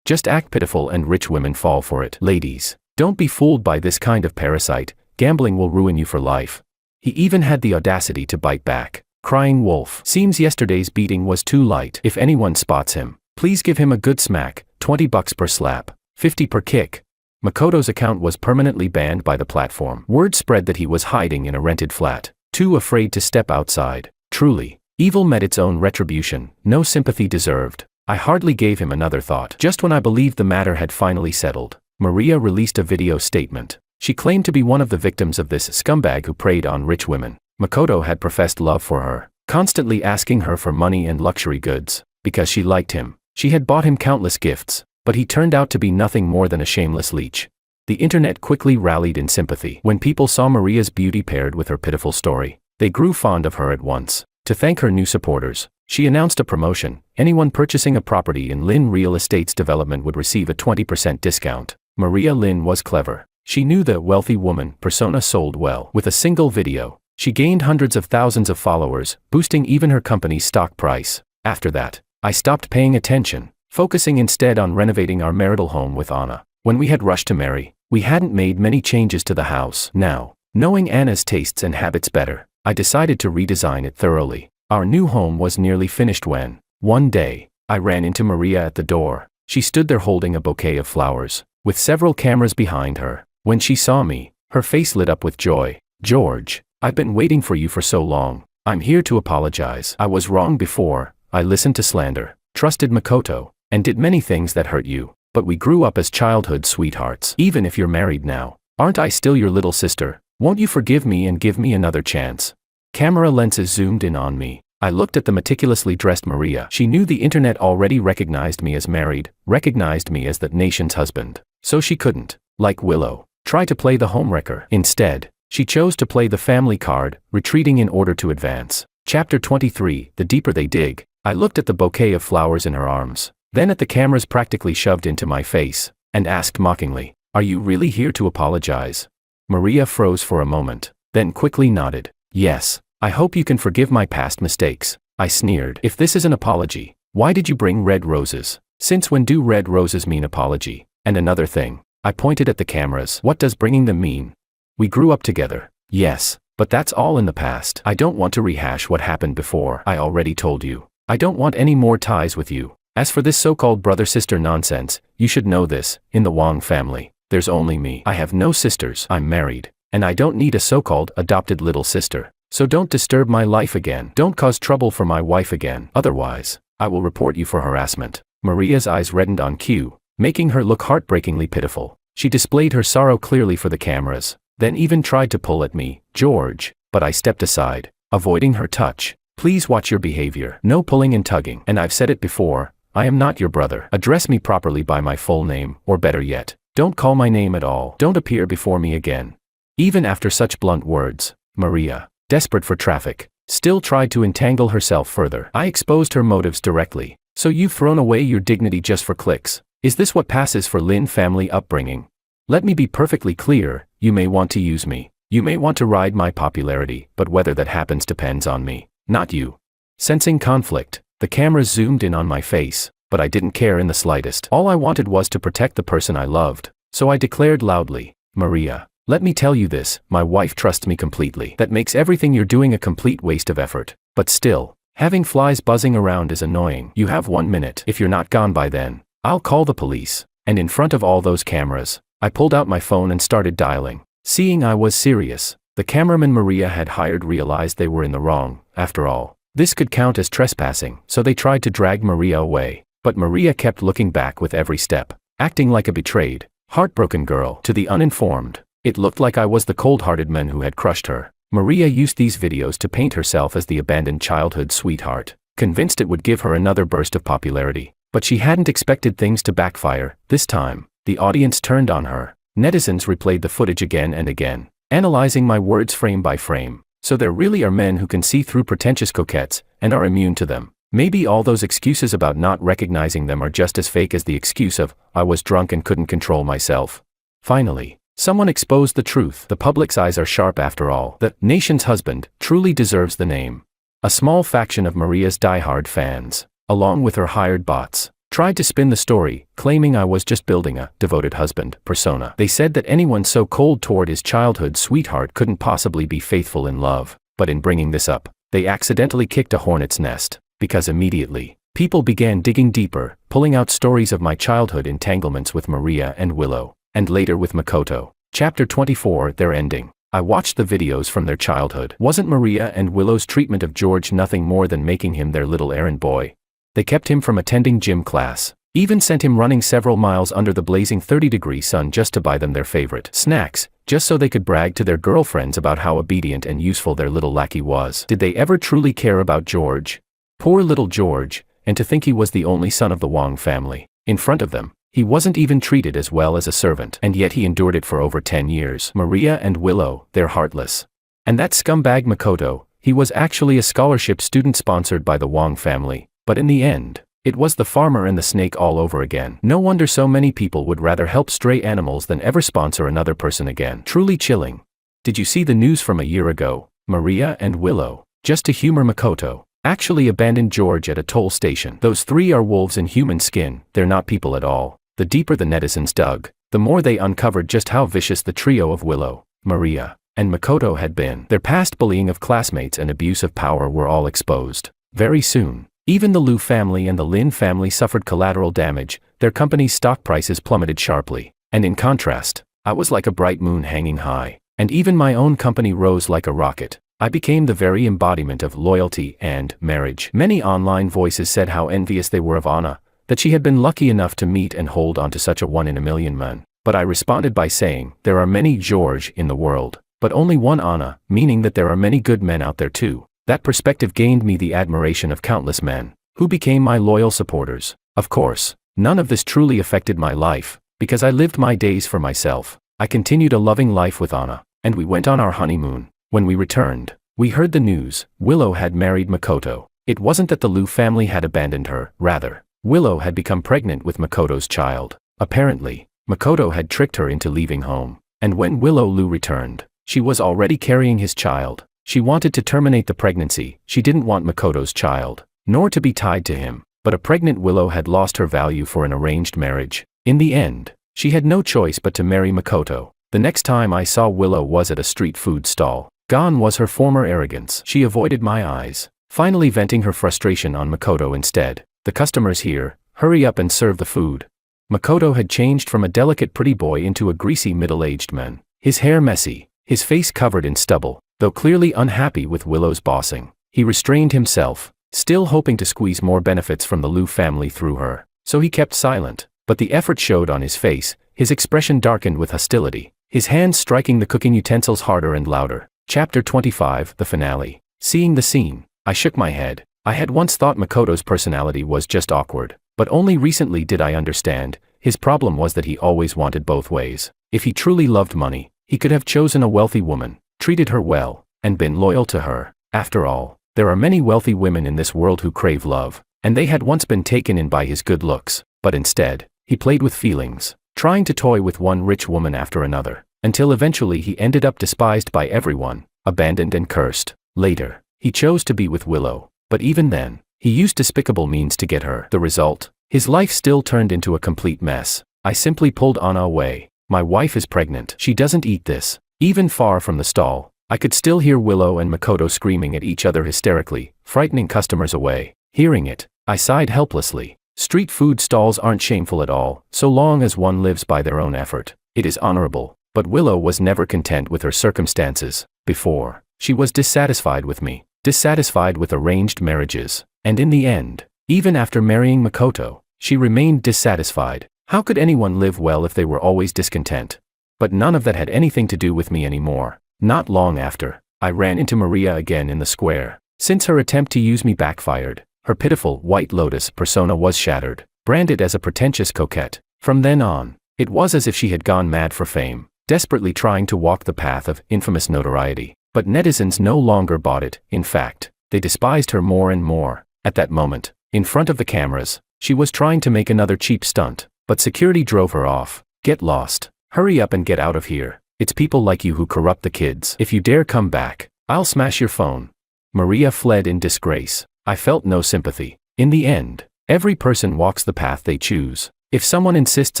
Just act pitiful and rich women fall for it. Ladies, don't be fooled by this kind of parasite. Gambling will ruin you for life. He even had the audacity to bite back, crying wolf. Seems yesterday's beating was too light. If anyone spots him, please give him a good smack, $20 per slap, $50 per kick. Makoto's account was permanently banned by the platform. Word spread that he was hiding in a rented flat, too afraid to step outside. Truly, evil met its own retribution, no sympathy deserved. I hardly gave him another thought. Just when I believed the matter had finally settled, Maria released a video statement. She claimed to be one of the victims of this scumbag who preyed on rich women. Makoto had professed love for her, constantly asking her for money and luxury goods. Because she liked him, she had bought him countless gifts, but he turned out to be nothing more than a shameless leech. The internet quickly rallied in sympathy. When people saw Maria's beauty paired with her pitiful story, they grew fond of her at once. To thank her new supporters, she announced a promotion. Anyone purchasing a property in Lin Real Estate's development would receive a 20% discount. Maria Lin was clever. She knew the wealthy woman persona sold well. With a single video, she gained hundreds of thousands of followers, boosting even her company's stock price. After that, I stopped paying attention, focusing instead on renovating our marital home with Anna. When we had rushed to marry, we hadn't made many changes to the house. Now, knowing Anna's tastes and habits better, I decided to redesign it thoroughly. Our new home was nearly finished when, one day, I ran into Maria at the door. She stood there holding a bouquet of flowers, with several cameras behind her. When she saw me, her face lit up with joy. "George, I've been waiting for you for so long. I'm here to apologize. I was wrong before. I listened to slander, trusted Makoto, and did many things that hurt you. But we grew up as childhood sweethearts. Even if you're married now, aren't I still your little sister? Won't you forgive me and give me another chance?" Camera lenses zoomed in on me. I looked at the meticulously dressed Maria. She knew the internet already recognized me as married, recognized me as the nation's husband. So she couldn't, like Willow, try to play the homewrecker. Instead, she chose to play the family card, retreating in order to advance. Chapter 23, The Deeper They Dig. I looked at the bouquet of flowers in her arms, then at the cameras practically shoved into my face, and asked mockingly, "Are you really here to apologize?" Maria froze for a moment, then quickly nodded. "Yes, I hope you can forgive my past mistakes." I sneered. "If this is an apology, why did you bring red roses? Since when do red roses mean apology? And another thing." I pointed at the cameras. "What does bringing them mean? We grew up together." "Yes, but that's all in the past. I don't want to rehash what happened before. I already told you. I don't want any more ties with you. As for this so-called brother-sister nonsense, you should know this, in the Wang family, there's only me. I have no sisters. I'm married, and I don't need a so-called adopted little sister. So don't disturb my life again. Don't cause trouble for my wife again. Otherwise, I will report you for harassment." Maria's eyes reddened on cue, making her look heartbreakingly pitiful. She displayed her sorrow clearly for the cameras, then even tried to pull at me. "George," but I stepped aside, avoiding her touch. "Please watch your behavior. No pulling and tugging. And I've said it before, I am not your brother. Address me properly by my full name, or better yet, don't call my name at all. Don't appear before me again." Even after such blunt words, Maria, desperate for traffic, still tried to entangle herself further. I exposed her motives directly. "So you've thrown away your dignity just for clicks? Is this what passes for Lin family upbringing? Let me be perfectly clear, you may want to use me. You may want to ride my popularity, but whether that happens depends on me, not you." Sensing conflict, the cameras zoomed in on my face, but I didn't care in the slightest. All I wanted was to protect the person I loved, so I declared loudly, "Maria, let me tell you this, my wife trusts me completely. That makes everything you're doing a complete waste of effort. But still, having flies buzzing around is annoying. You have 1 minute. If you're not gone by then, I'll call the police." And in front of all those cameras, I pulled out my phone and started dialing. Seeing I was serious, the cameraman Maria had hired realized they were in the wrong. After all, this could count as trespassing, so they tried to drag Maria away. But Maria kept looking back with every step, acting like a betrayed, heartbroken girl. To the uninformed, it looked like I was the cold-hearted man who had crushed her. Maria used these videos to paint herself as the abandoned childhood sweetheart, convinced it would give her another burst of popularity. But she hadn't expected things to backfire. This time, the audience turned on her. Netizens replayed the footage again and again, analyzing my words frame by frame. So there really are men who can see through pretentious coquettes, and are immune to them. Maybe all those excuses about not recognizing them are just as fake as the excuse of, "I was drunk and couldn't control myself." Finally, someone exposed the truth. The public's eyes are sharp after all. The nation's husband truly deserves the name. A small faction of Maria's diehard fans, along with her hired bots, tried to spin the story, claiming I was just building a devoted husband persona. They said that anyone so cold toward his childhood sweetheart couldn't possibly be faithful in love. But in bringing this up, they accidentally kicked a hornet's nest, because immediately, people began digging deeper, pulling out stories of my childhood entanglements with Maria and Willow, and later with Makoto. Chapter 24, Their Ending. I watched the videos from their childhood. Wasn't Maria and Willow's treatment of George nothing more than making him their little errand boy? They kept him from attending gym class, even sent him running several miles under the blazing 30-degree sun just to buy them their favorite snacks, just so they could brag to their girlfriends about how obedient and useful their little lackey was. Did they ever truly care about George? Poor little George, and to think he was the only son of the Wang family. In front of them, he wasn't even treated as well as a servant, and yet he endured it for over 10 years. Maria and Willow, they're heartless. And that scumbag Makoto, He was actually a scholarship student sponsored by the Wong family, but in the end, it was the farmer and the snake all over again. No wonder so many people would rather help stray animals than ever sponsor another person again. Truly chilling. Did you see the news from a year ago? Maria and Willow, just to humor Makoto, actually abandoned George at a toll station. Those three are wolves in human skin, they're not people at all. The deeper the netizens dug, the more they uncovered just how vicious the trio of Willow, Maria, and Makoto had been. Their past bullying of classmates and abuse of power were all exposed. Very soon, even the Liu family and the Lin family suffered collateral damage, their company's stock prices plummeted sharply. And in contrast, I was like a bright moon hanging high, and even my own company rose like a rocket. I became the very embodiment of loyalty and marriage. Many online voices said how envious they were of Anna, that she had been lucky enough to meet and hold on to such a one-in-a-million man. But I responded by saying, there are many George in the world, but only one Anna, meaning that there are many good men out there too. That perspective gained me the admiration of countless men, who became my loyal supporters. Of course, none of this truly affected my life, because I lived my days for myself. I continued a loving life with Anna, and we went on our honeymoon. When we returned, we heard the news. Willow had married Makoto. It wasn't that the Liu family had abandoned her, rather, Willow had become pregnant with Makoto's child. Apparently, Makoto had tricked her into leaving home, and when Willow Liu returned, she was already carrying his child. She wanted to terminate the pregnancy. She didn't want Makoto's child, nor to be tied to him, but a pregnant Willow had lost her value for an arranged marriage. In the end, she had no choice but to marry Makoto. The next time I saw Willow was at a street food stall. Gone was her former arrogance. She avoided my eyes, finally venting her frustration on Makoto instead. The customers here, hurry up and serve the food. Makoto had changed from a delicate pretty boy into a greasy middle-aged man. His hair messy, his face covered in stubble. Though clearly unhappy with Willow's bossing, he restrained himself, still hoping to squeeze more benefits from the Liu family through her. So he kept silent, but the effort showed on his face. His expression darkened with hostility, his hands striking the cooking utensils harder and louder. Chapter 25, the finale. Seeing the scene, I shook my head. I had once thought Makoto's personality was just awkward, but only recently did I understand. His problem was that he always wanted both ways. If he truly loved money, he could have chosen a wealthy woman, treated her well, and been loyal to her. After all, there are many wealthy women in this world who crave love, and they had once been taken in by his good looks, but instead, he played with feelings, trying to toy with one rich woman after another, until eventually he ended up despised by everyone, abandoned and cursed. Later, he chose to be with Willow, but even then, he used despicable means to get her. The result? His life still turned into a complete mess. I simply pulled Anna away. My wife is pregnant. She doesn't eat this. Even far from the stall, I could still hear Willow and Makoto screaming at each other hysterically, frightening customers away. Hearing it, I sighed helplessly. Street food stalls aren't shameful at all, so long as one lives by their own effort. It is honorable. But Willow was never content with her circumstances. Before, she was dissatisfied with me, dissatisfied with arranged marriages, and in the end, even after marrying Makoto, she remained dissatisfied. How could anyone live well if they were always discontent? But none of that had anything to do with me anymore. Not long after, I ran into Maria again in the square. Since her attempt to use me backfired, her pitiful White Lotus persona was shattered, branded as a pretentious coquette. From then on, it was as if she had gone mad for fame, desperately trying to walk the path of infamous notoriety. But netizens no longer bought it. In fact, they despised her more and more. At that moment, in front of the cameras, she was trying to make another cheap stunt, but security drove her off. Get lost. Hurry up and get out of here. It's people like you who corrupt the kids. If you dare come back, I'll smash your phone. Maria fled in disgrace. I felt no sympathy. In the end, every person walks the path they choose. If someone insists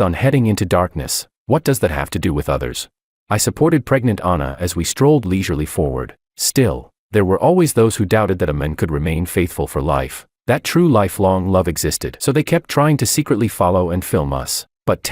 on heading into darkness, what does that have to do with others? I supported pregnant Anna as we strolled leisurely forward. Still, there were always those who doubted that a man could remain faithful for life, that true lifelong love existed. So they kept trying to secretly follow and film us. But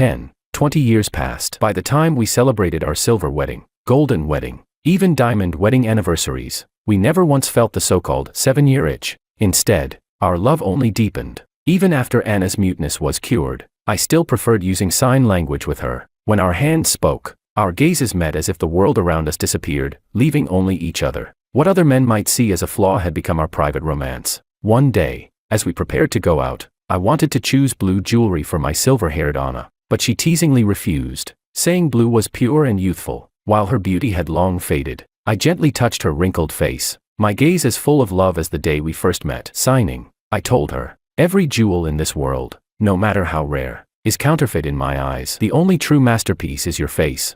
20 years passed. By the time we celebrated our silver wedding, golden wedding, even diamond wedding anniversaries, we never once felt the so-called 7-year itch. Instead, our love only deepened. Even after Anna's muteness was cured, I still preferred using sign language with her. When our hands spoke, our gazes met as if the world around us disappeared, leaving only each other. What other men might see as a flaw had become our private romance. One day, as we prepared to go out, I wanted to choose blue jewelry for my silver-haired Anna, but she teasingly refused, saying blue was pure and youthful, while her beauty had long faded. I gently touched her wrinkled face, my gaze as full of love as the day we first met. Signing, I told her, every jewel in this world, no matter how rare, is counterfeit in my eyes. The only true masterpiece is your face.